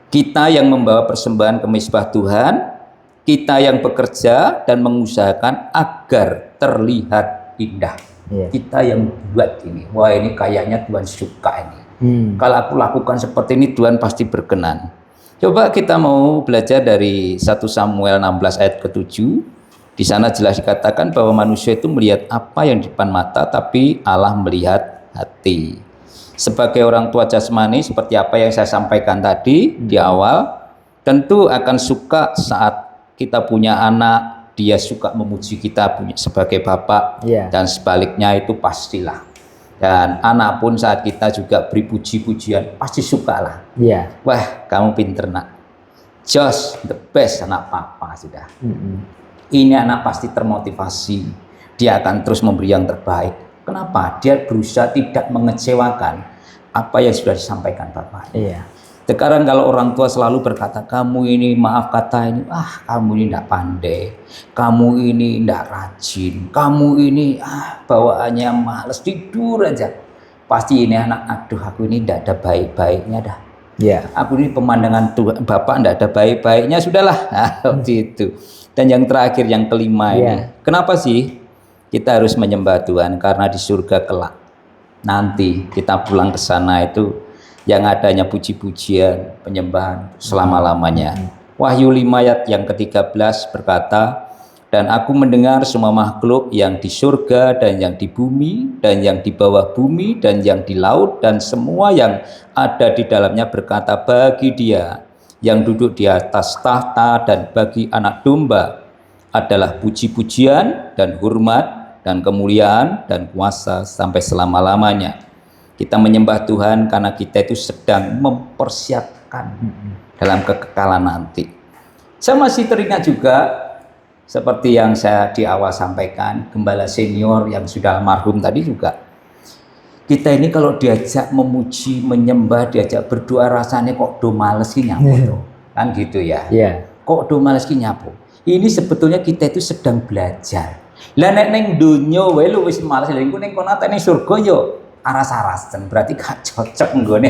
Kita yang membawa persembahan ke mezbah Tuhan, kita yang bekerja dan mengusahakan agar terlihat indah. Kita yang buat ini. Wah, ini kayaknya Tuhan suka ini. Kalau aku lakukan seperti ini, Tuhan pasti berkenan. Coba kita mau belajar dari 1 Samuel 16 ayat ke-7. Di sana jelas dikatakan bahwa manusia itu melihat apa yang di depan mata, tapi Allah melihat hati. Sebagai orang tua jasmani, seperti apa yang saya sampaikan tadi di awal, tentu akan suka saat kita punya anak, dia suka memuji kita sebagai bapak, dan sebaliknya itu pastilah. Dan anak pun saat kita juga beri puji-pujian, pasti suka lah. Wah, kamu pinter nak, Josh, the best anak papa sudah. Ini anak pasti termotivasi, dia akan terus memberi yang terbaik. Kenapa? Dia berusaha tidak mengecewakan apa yang sudah disampaikan bapak. Sekarang kalau orang tua selalu berkata, kamu ini maaf kata ini, kamu ini tidak pandai, kamu ini tidak rajin, kamu ini bawaannya males, tidur aja. Pasti ini anak, aduh aku ini tidak ada baik-baiknya dah. Aku ini pemandangan Tuhan, bapak tidak ada baik-baiknya, sudahlah. Gitu. Dan yang terakhir, yang kelima ini, kenapa sih kita harus menyembah Tuhan? Karena di surga kelak nanti kita pulang ke sana itu yang adanya puji-pujian, penyembahan selama-lamanya. Wahyu 5 ayat yang ke-13 berkata, dan aku mendengar semua makhluk yang di surga dan yang di bumi dan yang di bawah bumi dan yang di laut dan semua yang ada di dalamnya berkata, bagi Dia yang duduk di atas tahta dan bagi Anak Domba adalah puji-pujian dan hormat dan kemuliaan dan kuasa sampai selama-lamanya. Kita menyembah Tuhan karena kita itu sedang mempersiapkan dalam kekekalan nanti. Saya masih teringat juga seperti yang saya di awal sampaikan, gembala senior yang sudah almarhum tadi juga. Kita ini kalau diajak memuji, menyembah, diajak berdoa rasanya kok do males ki nyapu. Kan gitu ya. Kok do males ki nyapu. Ini sebetulnya kita itu sedang belajar. Lah nek ning donya wae lu wis males, lha engko ning kono ning surga yo aras-arasen, berarti gak cocok nggone.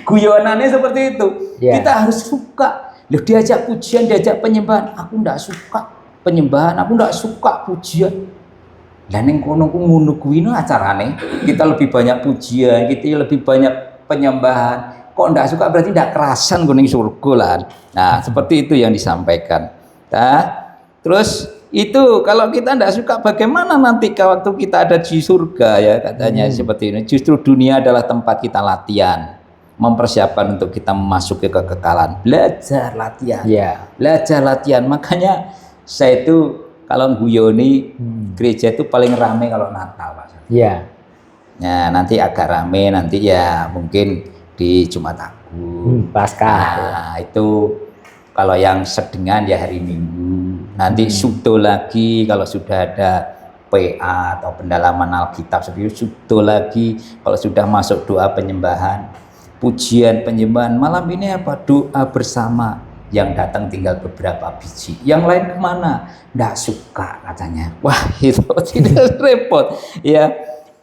Guyonannya seperti itu. Kita harus suka. Loh, diajak pujian, diajak penyembahan, aku ndak suka penyembahan, aku ndak suka pujian. Lah ning kono ku ngono kuwi no acarane. Kita lebih banyak pujian, kita lebih banyak penyembahan. Kok ndak suka berarti ndak kerasan ning surga lah. Nah, seperti itu yang disampaikan. Nah, terus itu kalau kita tidak suka bagaimana nanti waktu kita ada di surga ya katanya seperti ini. Justru dunia adalah tempat kita latihan, mempersiapkan untuk kita memasuki kekekalan. Belajar latihan, belajar latihan. Makanya saya itu kalau guyoni gereja itu paling rame kalau Natal, Pak. Ya nanti agak rame nanti ya mungkin di Jumat Agung, Paskah. Nah, itu kalau yang sedengan ya hari Minggu. Nanti sudo lagi kalau sudah ada PA atau pendalaman Alkitab seperti sudo lagi kalau sudah masuk doa penyembahan, pujian penyembahan. Malam ini apa? Doa bersama. Yang datang tinggal beberapa biji. Yang lain kemana? Nggak suka katanya. Wah itu tidak repot. Ya.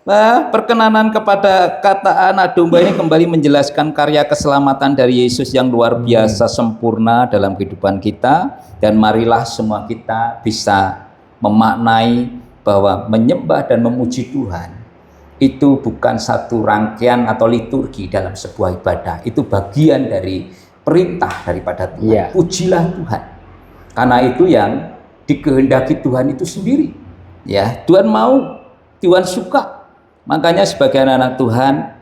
Nah, perkenanan kepada kata Anak Domba ini kembali menjelaskan karya keselamatan dari Yesus yang luar biasa sempurna dalam kehidupan kita. Dan marilah semua kita bisa memaknai bahwa menyembah dan memuji Tuhan itu bukan satu rangkaian atau liturgi dalam sebuah ibadah. Itu bagian dari perintah daripada Tuhan. Pujilah Tuhan. Karena itu yang dikehendaki Tuhan itu sendiri. Ya, Tuhan mau, Tuhan suka. Makanya sebagai anak Tuhan,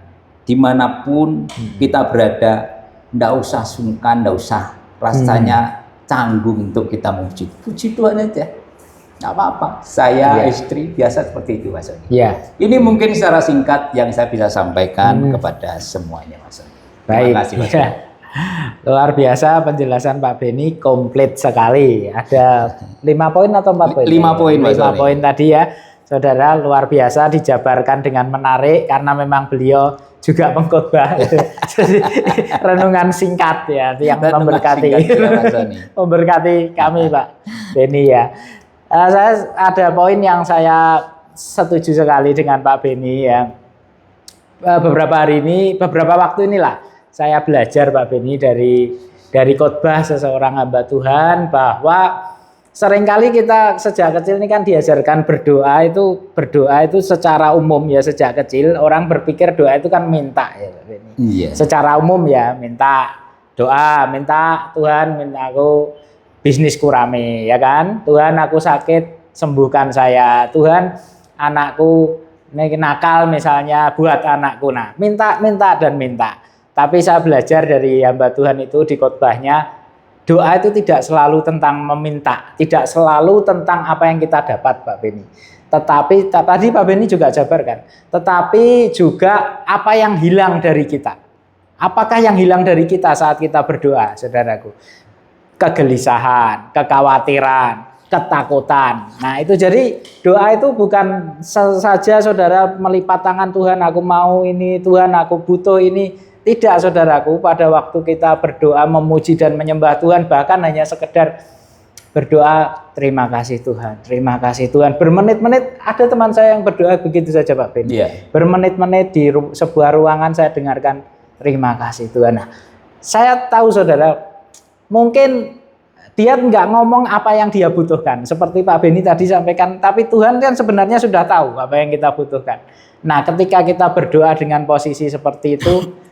dimanapun kita berada, tidak usah sungkan, tidak usah rasanya canggung untuk kita memuji. Puji Tuhan aja, nggak apa-apa. Saya istri biasa seperti itu, Mas Oni. Ini mungkin secara singkat yang saya bisa sampaikan kepada semuanya, Mas Oni. Terima kasih, Mas Oni. Luar biasa penjelasan Pak Beni, komplit sekali. Ada 5 poin atau 4 poin? 5 poin, Mas. 5 poin tadi ya. Saudara, luar biasa, dijabarkan dengan menarik karena memang beliau juga pengkhotbah. Jadi renungan singkat ya yang memberkati. Memberkati kami Pak Beni ya. Saya ada poin yang saya setuju sekali dengan Pak Beni ya. Beberapa hari ini, beberapa waktu inilah saya belajar Pak Beni dari khotbah seseorang hamba Tuhan bahwa seringkali kita sejak kecil ini kan diajarkan berdoa itu secara umum ya, sejak kecil orang berpikir doa itu kan minta ya Pak Beni. Secara umum ya minta doa, minta Tuhan, minta aku bisnisku rame, ya kan? Tuhan, aku sakit, sembuhkan saya. Tuhan, anakku ini nakal misalnya, buat anakku. Nah, minta dan minta. Tapi saya belajar dari hamba Tuhan itu di khotbahnya, doa itu tidak selalu tentang meminta, tidak selalu tentang apa yang kita dapat, Pak Beni. Tetapi tadi Pak Beni juga jabarkan, tetapi juga apa yang hilang dari kita. Apakah yang hilang dari kita saat kita berdoa, saudaraku? Kegelisahan, kekhawatiran, ketakutan. Nah, itu jadi doa itu bukan saja saudara melipat tangan, Tuhan aku mau ini, Tuhan aku butuh ini. Tidak, saudaraku, pada waktu kita berdoa memuji dan menyembah Tuhan, bahkan hanya sekedar berdoa, terima kasih Tuhan, terima kasih Tuhan. Bermenit-menit, ada teman saya yang berdoa begitu saja Pak Ben. Bermenit-menit di sebuah ruangan saya dengarkan, terima kasih Tuhan. Nah, saya tahu saudara, mungkin dia nggak ngomong apa yang dia butuhkan. Seperti Pak Beni tadi sampaikan, tapi Tuhan kan sebenarnya sudah tahu apa yang kita butuhkan. Nah, ketika kita berdoa dengan posisi seperti itu,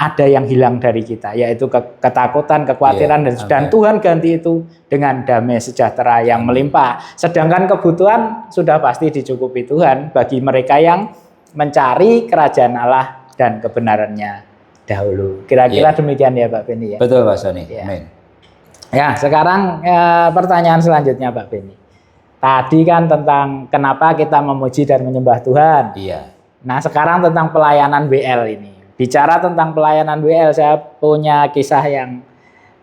ada yang hilang dari kita, yaitu ketakutan, kekhawatiran, dan Tuhan ganti itu dengan damai sejahtera yang melimpah. Sedangkan kebutuhan sudah pasti dicukupi Tuhan bagi mereka yang mencari kerajaan Allah dan kebenarannya dahulu. Kira-kira demikian ya Pak Beni ya. Betul Pak Sony. Ya. Amin. Ya, sekarang pertanyaan selanjutnya Pak Beni. Tadi kan tentang kenapa kita memuji dan menyembah Tuhan. Iya. Nah, sekarang tentang pelayanan WL ini. Bicara tentang pelayanan WL, saya punya kisah yang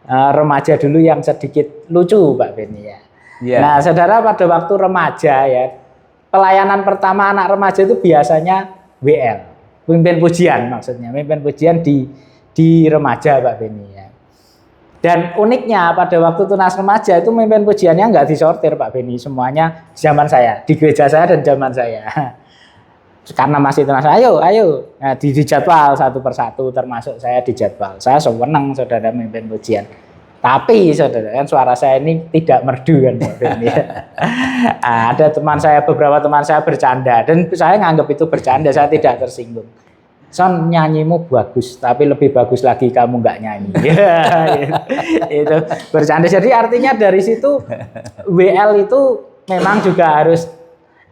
remaja dulu yang sedikit lucu Pak Beni ya. Yeah. Nah, saudara, pada waktu remaja ya, pelayanan pertama anak remaja itu biasanya WL, pimpin pujian maksudnya, pimpin pujian di remaja Pak Beni ya. Dan uniknya pada waktu tunas remaja itu pimpin pujiannya nggak disortir Pak Beni, semuanya zaman saya, di gereja saya dan zaman saya. Karena masih tunas, ayo, nah, dijadwal satu persatu, termasuk saya dijadwal. Saya senang saudara memimpin pujian. Tapi saudara kan suara saya ini tidak merdu kan, nah, ada teman saya, beberapa teman saya bercanda dan saya nganggap itu bercanda, saya tidak tersinggung. Son, nyanyimu bagus, tapi lebih bagus lagi kamu nggak nyanyi. Itu bercanda. Jadi artinya dari situ WL itu memang juga harus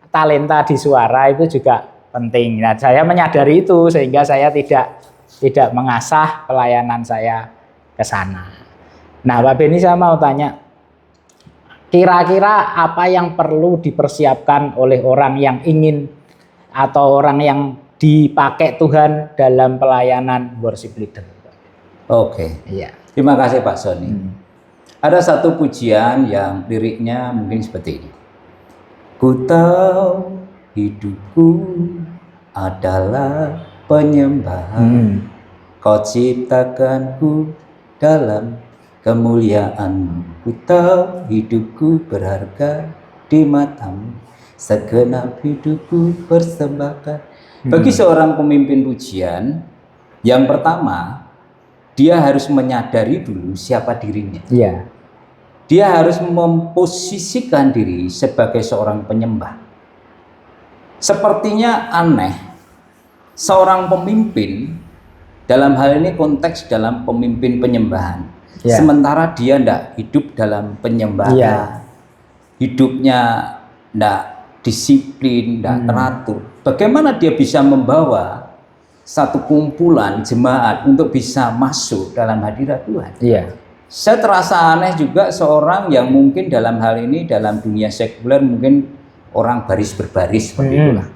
talenta di suara itu juga penting. Nah, saya menyadari itu sehingga saya tidak mengasah pelayanan saya ke sana. Nah, Pak Beni, saya mau tanya, kira-kira apa yang perlu dipersiapkan oleh orang yang ingin atau orang yang dipakai Tuhan dalam pelayanan worship leader? Oke. Iya. Terima kasih Pak Sony. Ada satu pujian yang liriknya mungkin seperti ini. Ku tahu hidupku adalah penyembahan. Kau ciptakanku dalam kemuliaan. Ku tahu hidupku berharga di matamu. Segenap hidupku persembahkan. Bagi seorang pemimpin pujian, yang pertama dia harus menyadari dulu siapa dirinya. Iya. Dia harus memposisikan diri sebagai seorang penyembah. Sepertinya aneh, seorang pemimpin dalam hal ini konteks dalam pemimpin penyembahan, sementara dia tidak hidup dalam penyembahan, hidupnya tidak disiplin, tidak teratur. Bagaimana dia bisa membawa satu kumpulan jemaat untuk bisa masuk dalam hadirat Tuhan? Saya terasa aneh juga seorang yang mungkin dalam hal ini dalam dunia sekuler mungkin orang baris berbaris seperti itulah.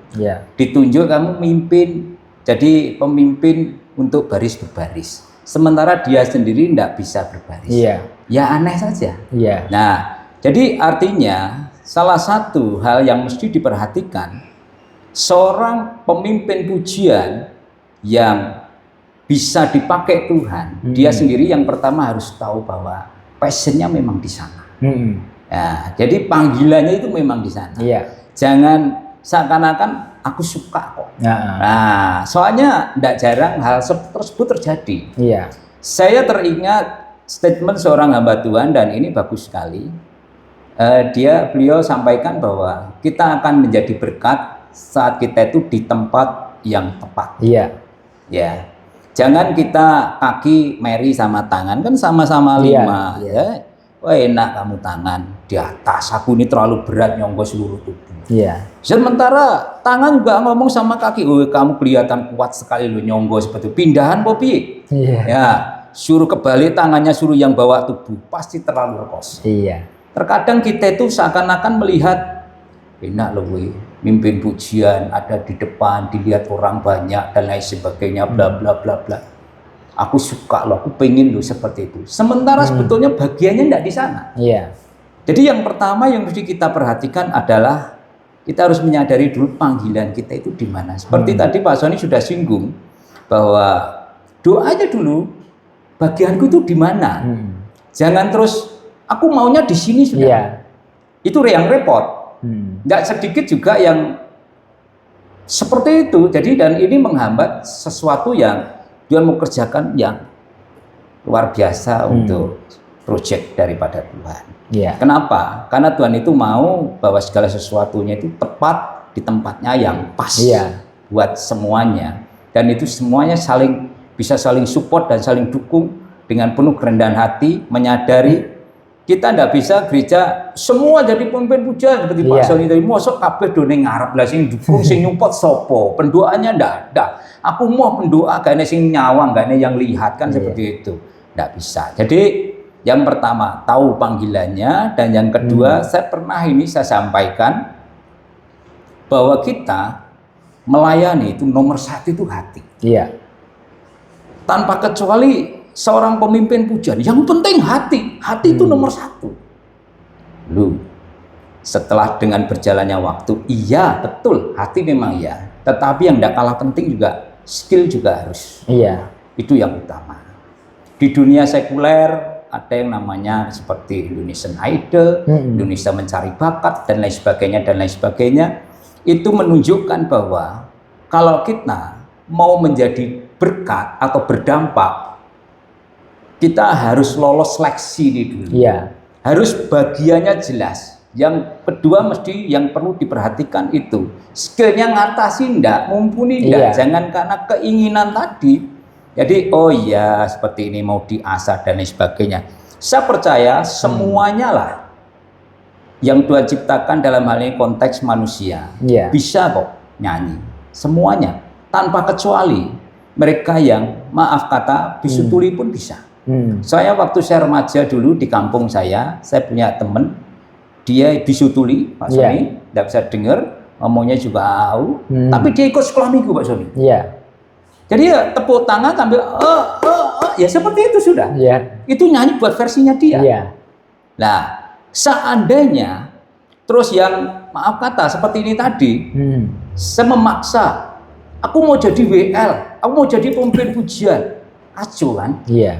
Ditunjuk kamu mimpin, jadi pemimpin untuk baris berbaris. Sementara dia sendiri tidak bisa berbaris. Ya aneh saja. Nah, jadi artinya salah satu hal yang mesti diperhatikan, seorang pemimpin pujian yang bisa dipakai Tuhan, dia sendiri yang pertama harus tahu bahwa passionnya memang di sana. Ya, jadi panggilannya itu memang di sana. Jangan seakan-akan aku suka kok. Nah, soalnya tidak jarang hal tersebut terjadi. Saya teringat statement seorang hamba Tuhan dan ini bagus sekali. Beliau sampaikan bahwa kita akan menjadi berkat saat kita itu di tempat yang tepat. Ya, jangan kita kaki meri sama tangan kan sama-sama 5. wah enak kamu tangan di atas, aku ini terlalu berat nyonggo seluruh tubuh. Iya. Sementara tangan juga ngomong sama kaki, oh kamu kelihatan kuat sekali lo nyonggo seperti itu. Pindahan Popi. Iya. Ya, suruh kebalik tangannya, suruh yang bawa tubuh, pasti terlalu rekos. Iya. Terkadang kita itu seakan-akan melihat enak loh we, mimpin pujian ada di depan, dilihat orang banyak dan lain sebagainya, bla bla bla bla. Aku suka loh, aku pengen loh seperti itu. Sementara sebetulnya bagiannya tidak di sana. Iya. Jadi yang pertama yang mesti kita perhatikan adalah kita harus menyadari dulu panggilan kita itu di mana. Seperti tadi Pak Sony sudah singgung bahwa doa aja dulu, bagianku itu di mana. Jangan terus aku maunya di sini sudah. Iya. Itu yang repot. Nggak sedikit juga yang seperti itu. Jadi dan ini menghambat sesuatu yang Tuhan mau kerjakan yang luar biasa untuk proyek daripada Tuhan. Iya. Kenapa? Karena Tuhan itu mau bahwa segala sesuatunya itu tepat di tempatnya yang pas buat semuanya. Dan itu semuanya bisa saling support dan saling dukung dengan penuh kerendahan hati, menyadari kita ndak bisa gereja semua jadi pemimpin pujian seperti Pak Sony tadi. Mosok kabeh do ning ngarep lah sing dukung sing nyupport sapa? Pendoanya ndak ada. Aku mau pendoa gane sing nyawang, gane yang lihat kan seperti itu. Ndak bisa. Jadi yang pertama tahu panggilannya, dan yang kedua saya sampaikan bahwa kita melayani itu nomor satu itu hati. Iya. Tanpa kecuali seorang pemimpin pujian, yang penting hati itu nomor satu. Lu setelah dengan berjalannya waktu, iya betul hati memang ya, tetapi yang tidak kalah penting juga skill juga harus. Iya. Itu yang utama. Di dunia sekuler ada yang namanya seperti Indonesian Idol, Indonesia Mencari Bakat dan lain sebagainya. Itu menunjukkan bahwa kalau kita mau menjadi berkat atau berdampak, kita harus lolos seleksi di dulu. Iya. Harus bagiannya jelas. Yang kedua mesti yang perlu diperhatikan itu skillnya ngatasi ndak, mumpuni ndak. Jangan karena keinginan tadi. Jadi oh iya seperti ini mau diasah dan lain sebagainya. Saya percaya semuanya lah yang Tuhan ciptakan dalam hal ini konteks manusia bisa kok nyanyi. Semuanya tanpa kecuali mereka yang maaf kata bisu tuli pun bisa. Saya waktu saya remaja dulu di kampung saya punya teman, dia bisu tuli, Pak Sony, tidak bisa dengar, ngomongnya juga au, tapi dia ikut sekolah minggu, Pak Sony. Jadi ya tepuk tangan sambil ya seperti itu sudah. Itu nyanyi buat versinya dia. Nah, seandainya terus yang maaf kata seperti ini tadi, saya memaksa, aku mau jadi WL, aku mau jadi pemimpin pujian. Acu kan? Ya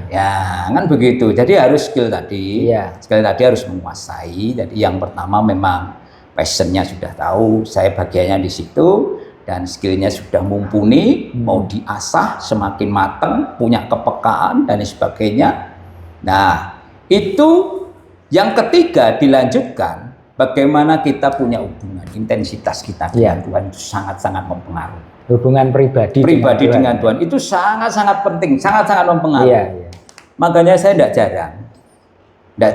kan begitu. Jadi harus skill tadi. Sekali tadi harus menguasai. Jadi yang pertama memang passionnya sudah tahu, saya bagiannya di situ, dan skillnya sudah mumpuni, mau diasah semakin matang, punya kepekaan dan sebagainya. Nah, itu yang ketiga dilanjutkan bagaimana kita punya hubungan, intensitas kita dengan Tuhan itu sangat-sangat mempengaruhi. Hubungan pribadi dengan Tuhan itu sangat-sangat penting, sangat-sangat mempengaruhi. Makanya saya tidak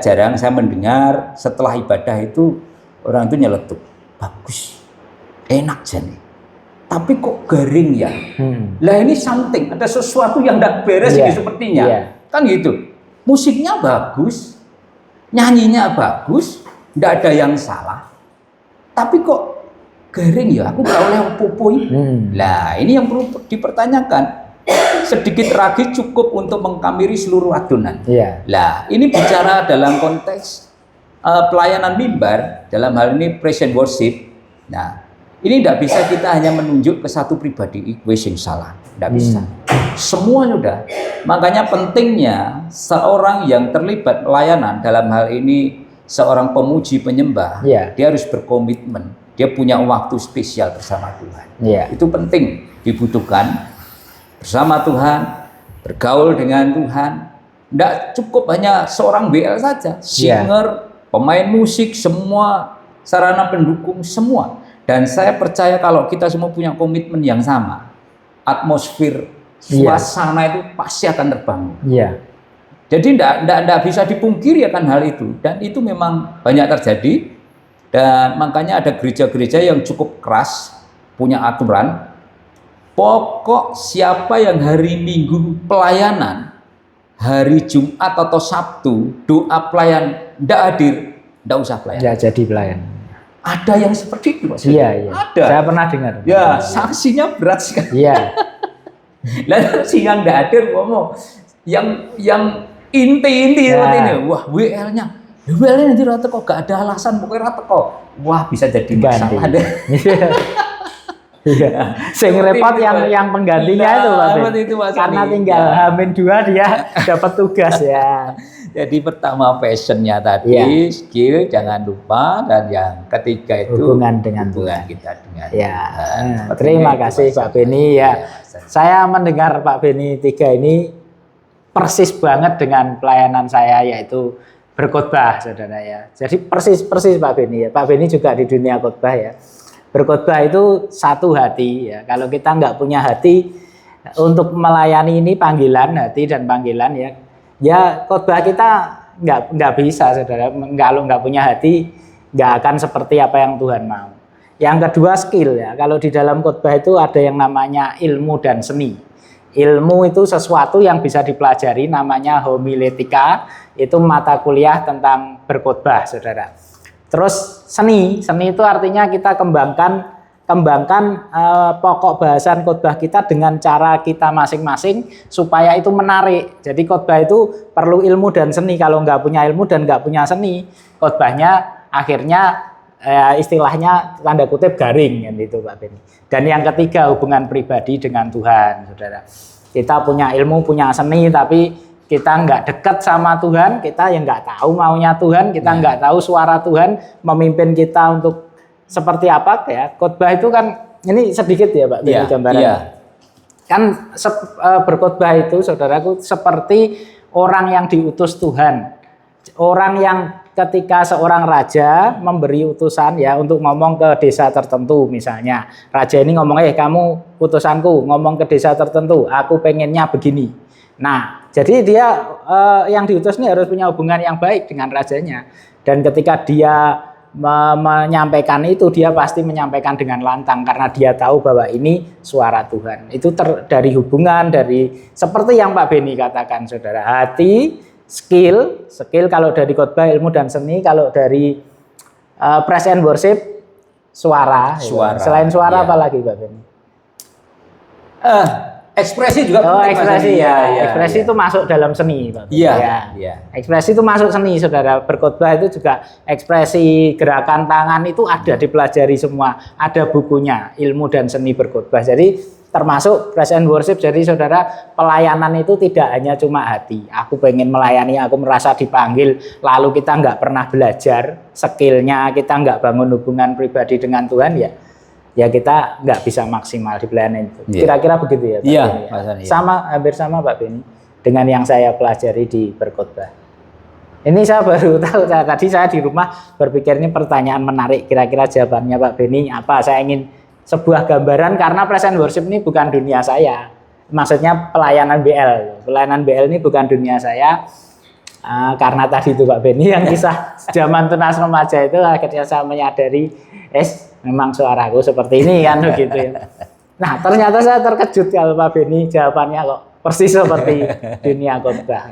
jarang saya mendengar setelah ibadah itu orang itu nyeletuk, bagus, enak jadi, tapi kok garing ya. Lah ini something, ada sesuatu yang tidak beres ini sepertinya. Kan gitu. Musiknya bagus, nyanyinya bagus, tidak ada yang salah, tapi kok garing ya, aku gak oleh popoi. Nah ini yang perlu dipertanyakan. Sedikit ragi cukup untuk mengkamiri seluruh adonan. Nah ini bicara dalam konteks pelayanan mimbar, dalam hal ini praise and worship. Nah ini tidak bisa kita hanya menunjuk ke satu pribadi, gue sing salah, tidak bisa. Semua sudah. Makanya pentingnya seorang yang terlibat pelayanan, dalam hal ini seorang pemuji penyembah, dia harus berkomitmen. Dia punya waktu spesial bersama Tuhan. Itu penting, dibutuhkan bersama Tuhan, bergaul dengan Tuhan. Tidak cukup hanya seorang BL saja, singer, pemain musik, semua sarana pendukung, semua. Dan saya percaya kalau kita semua punya komitmen yang sama, atmosfer, suasana itu pasti akan terbangun. Jadi tidak bisa dipungkiri akan hal itu, dan itu memang banyak terjadi, dan makanya ada gereja-gereja yang cukup keras punya aturan. Pokok siapa yang hari Minggu pelayanan, hari Jumat atau Sabtu doa pelayan tidak hadir, tidak usah pelayan. Ya jadi pelayan. Ada yang seperti itu, Mas. Iya. Ada. Saya pernah dengar. Ya, sanksinya berat sekali. Iya. Lalu si yang tidak hadir ngomong, yang inti seperti ini, wah WL-nya nanti rata kok gak ada alasan pokoknya rata kok, wah bisa jadi masalah deh. Iya. Sing repot yang penggantinya itu Pak Ben. Karena tinggal H-2 dia dapat tugas ya. Jadi pertama passionnya tadi, skill jangan lupa, dan yang ketiga itu hubungan dengan Tuhan kita dengan terima kasih Pak Beni ya. Saya mendengar Pak Beni 3 ini persis banget dengan pelayanan saya, yaitu berkhotbah, saudara ya. Jadi persis Pak Beni ya. Pak Beni juga di dunia khotbah ya. Berkhotbah itu satu hati ya. Kalau kita nggak punya hati untuk melayani ini, panggilan hati dan panggilan ya khotbah kita nggak bisa, saudara. Kalau nggak punya hati, nggak akan seperti apa yang Tuhan mau. Yang kedua skill ya. Kalau di dalam khotbah itu ada yang namanya ilmu dan seni. Ilmu itu sesuatu yang bisa dipelajari, namanya homiletika, itu mata kuliah tentang berkhotbah, saudara. Terus seni itu artinya kita kembangkan pokok bahasan khotbah kita dengan cara kita masing-masing supaya itu menarik. Jadi khotbah itu perlu ilmu dan seni. Kalau nggak punya ilmu dan nggak punya seni, khotbahnya akhirnya istilahnya tanda kutip garing, kan itu Pak Beni. Dan yang ketiga, hubungan pribadi dengan Tuhan, saudara. Kita punya ilmu, punya seni, tapi kita nggak dekat sama Tuhan, kita yang nggak tahu maunya Tuhan, kita nggak tahu suara Tuhan memimpin kita untuk seperti apa ya. Khotbah itu kan, ini sedikit ya Pak Beni gambarannya. Kan berkhotbah itu, saudaraku, seperti orang yang diutus Tuhan. Orang yang ketika seorang raja memberi utusan ya untuk ngomong ke desa tertentu, misalnya raja ini ngomong, kamu utusanku ngomong ke desa tertentu, aku pengennya begini. Nah, jadi dia yang diutus ini harus punya hubungan yang baik dengan rajanya, dan ketika dia menyampaikan itu, dia pasti menyampaikan dengan lantang karena dia tahu bahwa ini suara Tuhan. Itu dari hubungan, dari seperti yang Pak Beni katakan, saudara, hati, skill kalau dari khotbah, ilmu dan seni. Kalau dari praise and worship, suara. Selain suara apa lagi Pak Beni? Ekspresi juga penting. Ekspresi ekspresi itu masuk dalam seni Pak Beni. Ekspresi itu masuk seni, saudara. Berkhotbah itu juga ekspresi, gerakan tangan itu ada dipelajari semua, ada bukunya, ilmu dan seni berkhotbah. Jadi termasuk praise and worship. Jadi saudara, pelayanan itu tidak hanya cuma hati, aku pengen melayani, aku merasa dipanggil, lalu kita nggak pernah belajar skillnya, kita nggak bangun hubungan pribadi dengan Tuhan, ya kita nggak bisa maksimal di pelayanan itu. Kira-kira begitu ya Pak Beni? Hampir sama Pak Beni dengan yang saya pelajari di berkhotbah. Ini saya baru tahu, tadi saya di rumah berpikir ini pertanyaan menarik, kira-kira jawabannya Pak Beni apa. Saya ingin sebuah gambaran, karena praise and worship ini bukan dunia saya. Maksudnya pelayanan BL. Pelayanan BL ini bukan dunia saya. Karena tadi itu Pak Beni yang kisah zaman tunas remaja itu, akhirnya saya menyadari, memang suaraku seperti ini kan begitu ya. Nah, ternyata saya terkejut kalau Pak Beni jawabannya kok persis seperti dunia khotbah.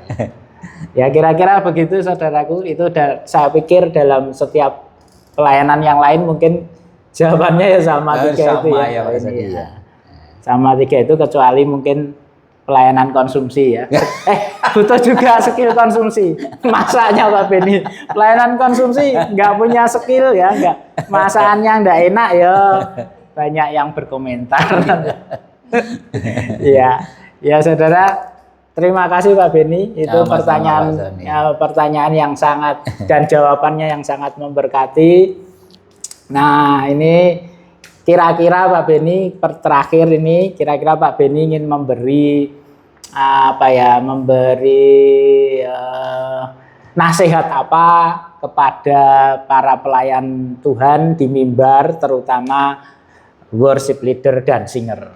Ya kira-kira begitu, saudaraku. Itu saya pikir dalam setiap pelayanan yang lain mungkin jawabannya ya sama tiga itu ya. Sama tiga itu, kecuali mungkin pelayanan konsumsi ya. Butuh juga skill konsumsi. Masaknya Pak Beni, pelayanan konsumsi nggak punya skill ya, nggak, masakannya nggak enak ya, banyak yang berkomentar. Ya saudara, terima kasih Pak Beni. Itu pertanyaan yang sangat dan jawabannya yang sangat memberkati. Nah, ini kira-kira Pak Beni terakhir ini, kira-kira Pak Beni ingin memberi nasihat apa kepada para pelayan Tuhan di mimbar, terutama worship leader dan singer?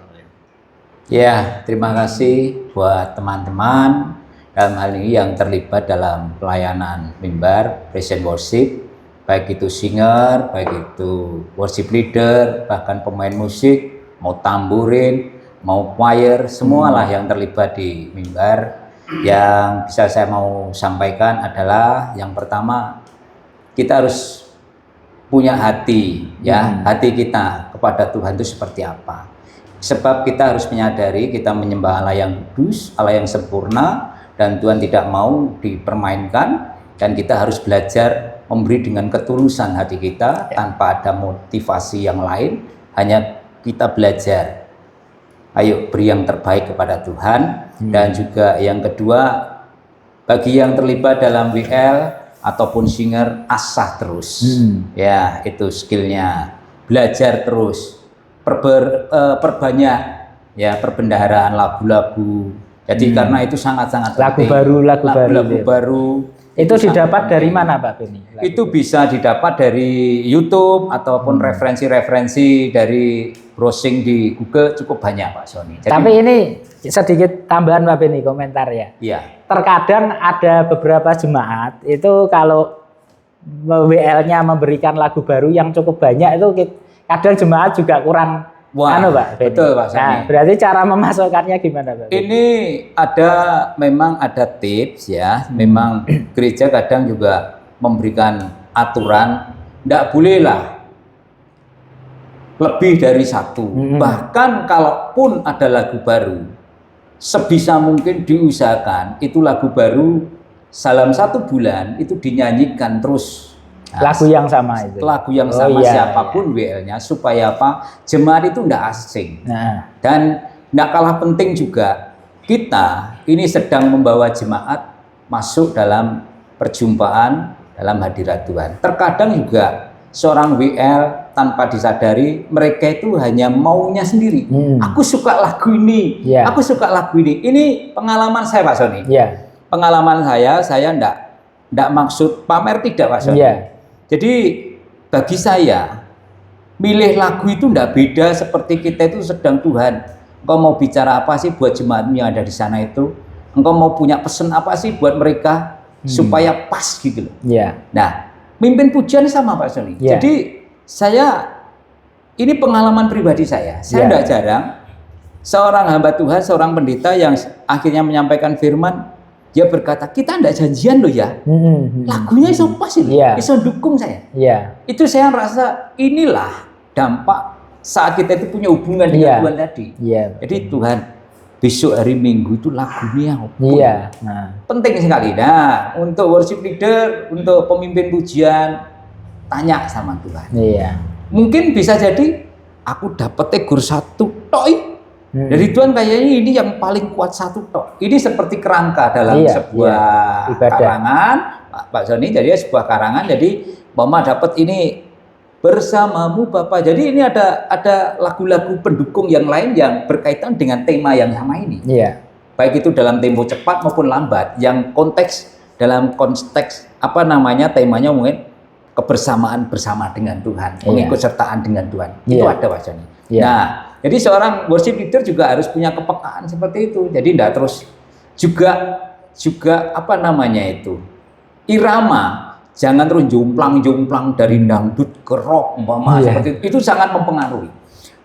Ya, terima kasih buat teman-teman dalam hal ini yang terlibat dalam pelayanan mimbar, praise and worship, baik itu singer, baik itu worship leader, bahkan pemain musik, mau tamburin, mau choir, semualah yang terlibat di mimbar. Yang bisa saya mau sampaikan adalah yang pertama, kita harus punya hati, ya, hati kita kepada Tuhan itu seperti apa. Sebab kita harus menyadari kita menyembah Allah yang kudus, Allah yang sempurna, dan Tuhan tidak mau dipermainkan, dan kita harus belajar memberi dengan ketulusan hati kita tanpa ada motivasi yang lain, hanya kita belajar. Ayo beri yang terbaik kepada Tuhan. Dan juga yang kedua, bagi yang terlibat dalam WL ataupun singer, asah terus. Ya, itu skillnya. Belajar terus. Perbanyak ya perbendaharaan lagu-lagu. Jadi karena itu sangat-sangat penting. Lagu baru. Itu didapat dari mana Pak Beni? Itu bisa didapat dari YouTube ataupun referensi-referensi dari browsing di Google, cukup banyak Pak Sony. Jadi, tapi ini sedikit tambahan Pak Beni komentar ya. Iya. Terkadang ada beberapa jemaat itu kalau WL-nya memberikan lagu baru yang cukup banyak, itu kadang jemaat juga kurang. Wah, Pak Beni. Betul Pak Sony. Nah, berarti cara memasukkannya gimana Pak Beni? Ini memang ada tips ya. Memang gereja kadang juga memberikan aturan, tidak bolehlah lebih dari satu. Bahkan kalaupun ada lagu baru, sebisa mungkin diusahakan itu lagu baru dalam 1 bulan itu dinyanyikan terus. Nah, lagu yang sama itu. Lagu yang sama siapapun WL-nya, supaya apa? Jemaat itu tidak asing. Dan tidak kalah penting juga, kita ini sedang membawa jemaat masuk dalam perjumpaan dalam hadirat Tuhan. Terkadang juga seorang WL tanpa disadari mereka itu hanya maunya sendiri. Aku suka lagu ini, aku suka lagu ini. Ini pengalaman saya Pak Sony. Pengalaman saya tidak maksud pamer, tidak Pak Sony. Jadi bagi saya milih lagu itu tidak beda seperti kita itu sedang Tuhan. Engkau mau bicara apa sih buat jemaatmu yang ada di sana itu? Engkau mau punya pesan apa sih buat mereka supaya pas gitu loh. Nah, mimpin pujian sama Pak Sony. Jadi ini pengalaman pribadi saya. Saya tidak jarang seorang hamba Tuhan, seorang pendeta yang akhirnya menyampaikan firman, dia berkata, kita tidak janjian loh ya. Lagunya iso pas ini, iso dukung saya. Itu saya rasa inilah dampak saat kita itu punya hubungan dengan Tuhan tadi. Jadi Tuhan, besok hari Minggu itu lagunya apa? Penting sekali. Nah, untuk worship leader, untuk pemimpin pujian, tanya sama Tuhan. Mungkin bisa jadi aku dapetnya gur 1 tok. Dari Tuhan kayaknya ini yang paling kuat 1 tok. Ini seperti kerangka dalam sebuah karangan, Pak Sony. Jadi sebuah karangan. Jadi Mama dapat ini bersamamu Bapak. Jadi ini ada lagu-lagu pendukung yang lain yang berkaitan dengan tema yang sama ini. Baik itu dalam tempo cepat maupun lambat. Yang dalam konteks temanya mungkin kebersamaan bersama dengan Tuhan, pengikutsertaan dengan Tuhan. Itu ada Pak Sony. Nah, jadi seorang worship leader juga harus punya kepekaan seperti itu. Jadi tidak terus juga irama, jangan terus jomplang dari dangdut ke rock seperti itu sangat mempengaruhi.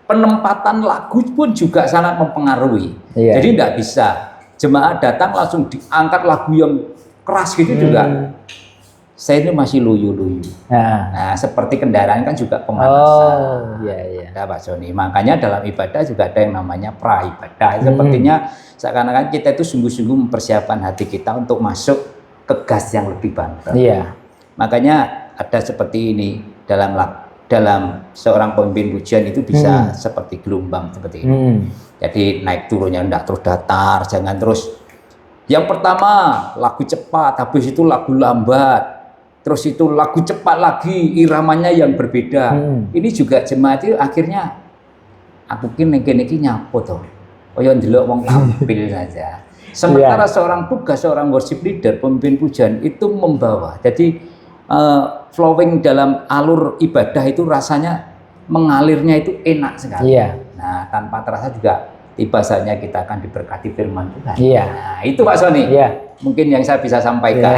Penempatan lagu pun juga sangat mempengaruhi. Jadi tidak bisa jemaat datang langsung diangkat lagu yang keras gitu juga. Saya ini masih luyu-luyu. Nah, seperti kendaraan kan juga pemanasan. Ada Pak Sony. Makanya dalam ibadah juga ada yang namanya pra-ibadah. Sepertinya seakan-akan kita itu sungguh-sungguh mempersiapkan hati kita untuk masuk ke gas yang lebih banter. Makanya ada seperti ini dalam seorang pemimpin pujian itu bisa seperti gelombang seperti ini. Jadi naik turunnya tidak terus datar, jangan terus. Yang pertama lagu cepat, habis itu lagu lambat. Terus itu lagu cepat lagi, iramanya yang berbeda. Ini juga jemaat itu akhirnya aku kini nyapo toh. Koyo ndelok wong tampil saja. Sementara seorang worship leader, pemimpin pujian itu membawa. Jadi flowing dalam alur ibadah itu rasanya mengalirnya itu enak sekali. Nah, tanpa terasa juga tiba saatnya kita akan diberkati firman Tuhan. Nah, itu Pak Sony. mungkin yang saya bisa sampaikan.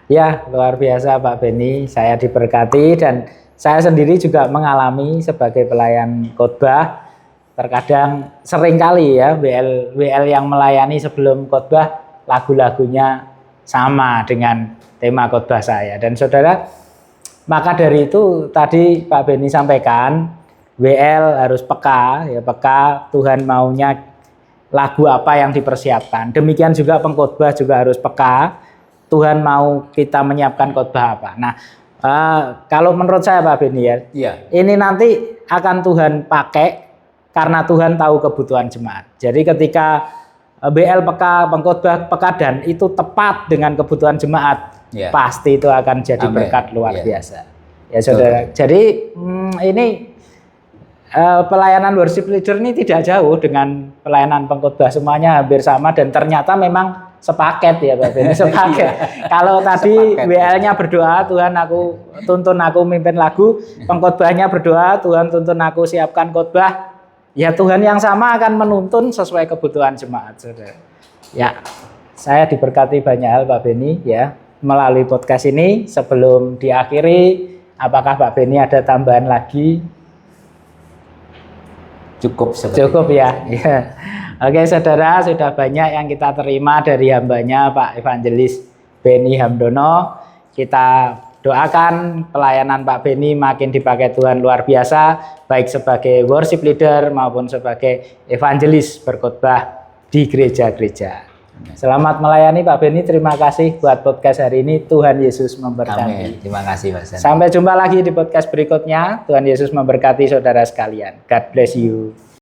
Ya, luar biasa Pak Beni, saya diberkati dan saya sendiri juga mengalami sebagai pelayan khotbah. Terkadang seringkali ya WL yang melayani sebelum khotbah lagu-lagunya sama dengan tema khotbah saya. Dan saudara, maka dari itu tadi Pak Beni sampaikan WL harus peka, ya peka Tuhan maunya lagu apa yang dipersiapkan. Demikian juga pengkhotbah juga harus peka. Tuhan mau kita menyiapkan khotbah apa. Nah, kalau menurut saya Pak Beni ya, ini nanti akan Tuhan pakai karena Tuhan tahu kebutuhan jemaat. Jadi ketika BL peka, pengkhotbah peka dan itu tepat dengan kebutuhan jemaat, pasti itu akan jadi berkat luar biasa. Ya saudara. Jadi ini pelayanan worship leader ini tidak jauh dengan pelayanan pengkhotbah, semuanya hampir sama dan ternyata memang sepaket ya Pak Beni, sepaket. Kalau tadi WL-nya berdoa, Tuhan tuntun aku mimpin lagu, pengkhotbahnya berdoa, Tuhan tuntun aku siapkan khotbah, ya Tuhan yang sama akan menuntun sesuai kebutuhan jemaat, saudara. Ya, saya diberkati banyak hal Pak Beni ya melalui podcast ini. Sebelum diakhiri, apakah Pak Beni ada tambahan lagi? Cukup ya. Ya. Oke saudara, sudah banyak yang kita terima dari hambanya Pak Evangelis Beni Hamdono. Kita doakan pelayanan Pak Beni makin dipakai Tuhan luar biasa, baik sebagai worship leader maupun sebagai evangelis berkhotbah di gereja-gereja. Selamat melayani Pak Beni, terima kasih buat podcast hari ini. Tuhan Yesus memberkati. Amin. Terima kasih Pak Sen. Sampai jumpa lagi di podcast berikutnya. Tuhan Yesus memberkati saudara sekalian. God bless you.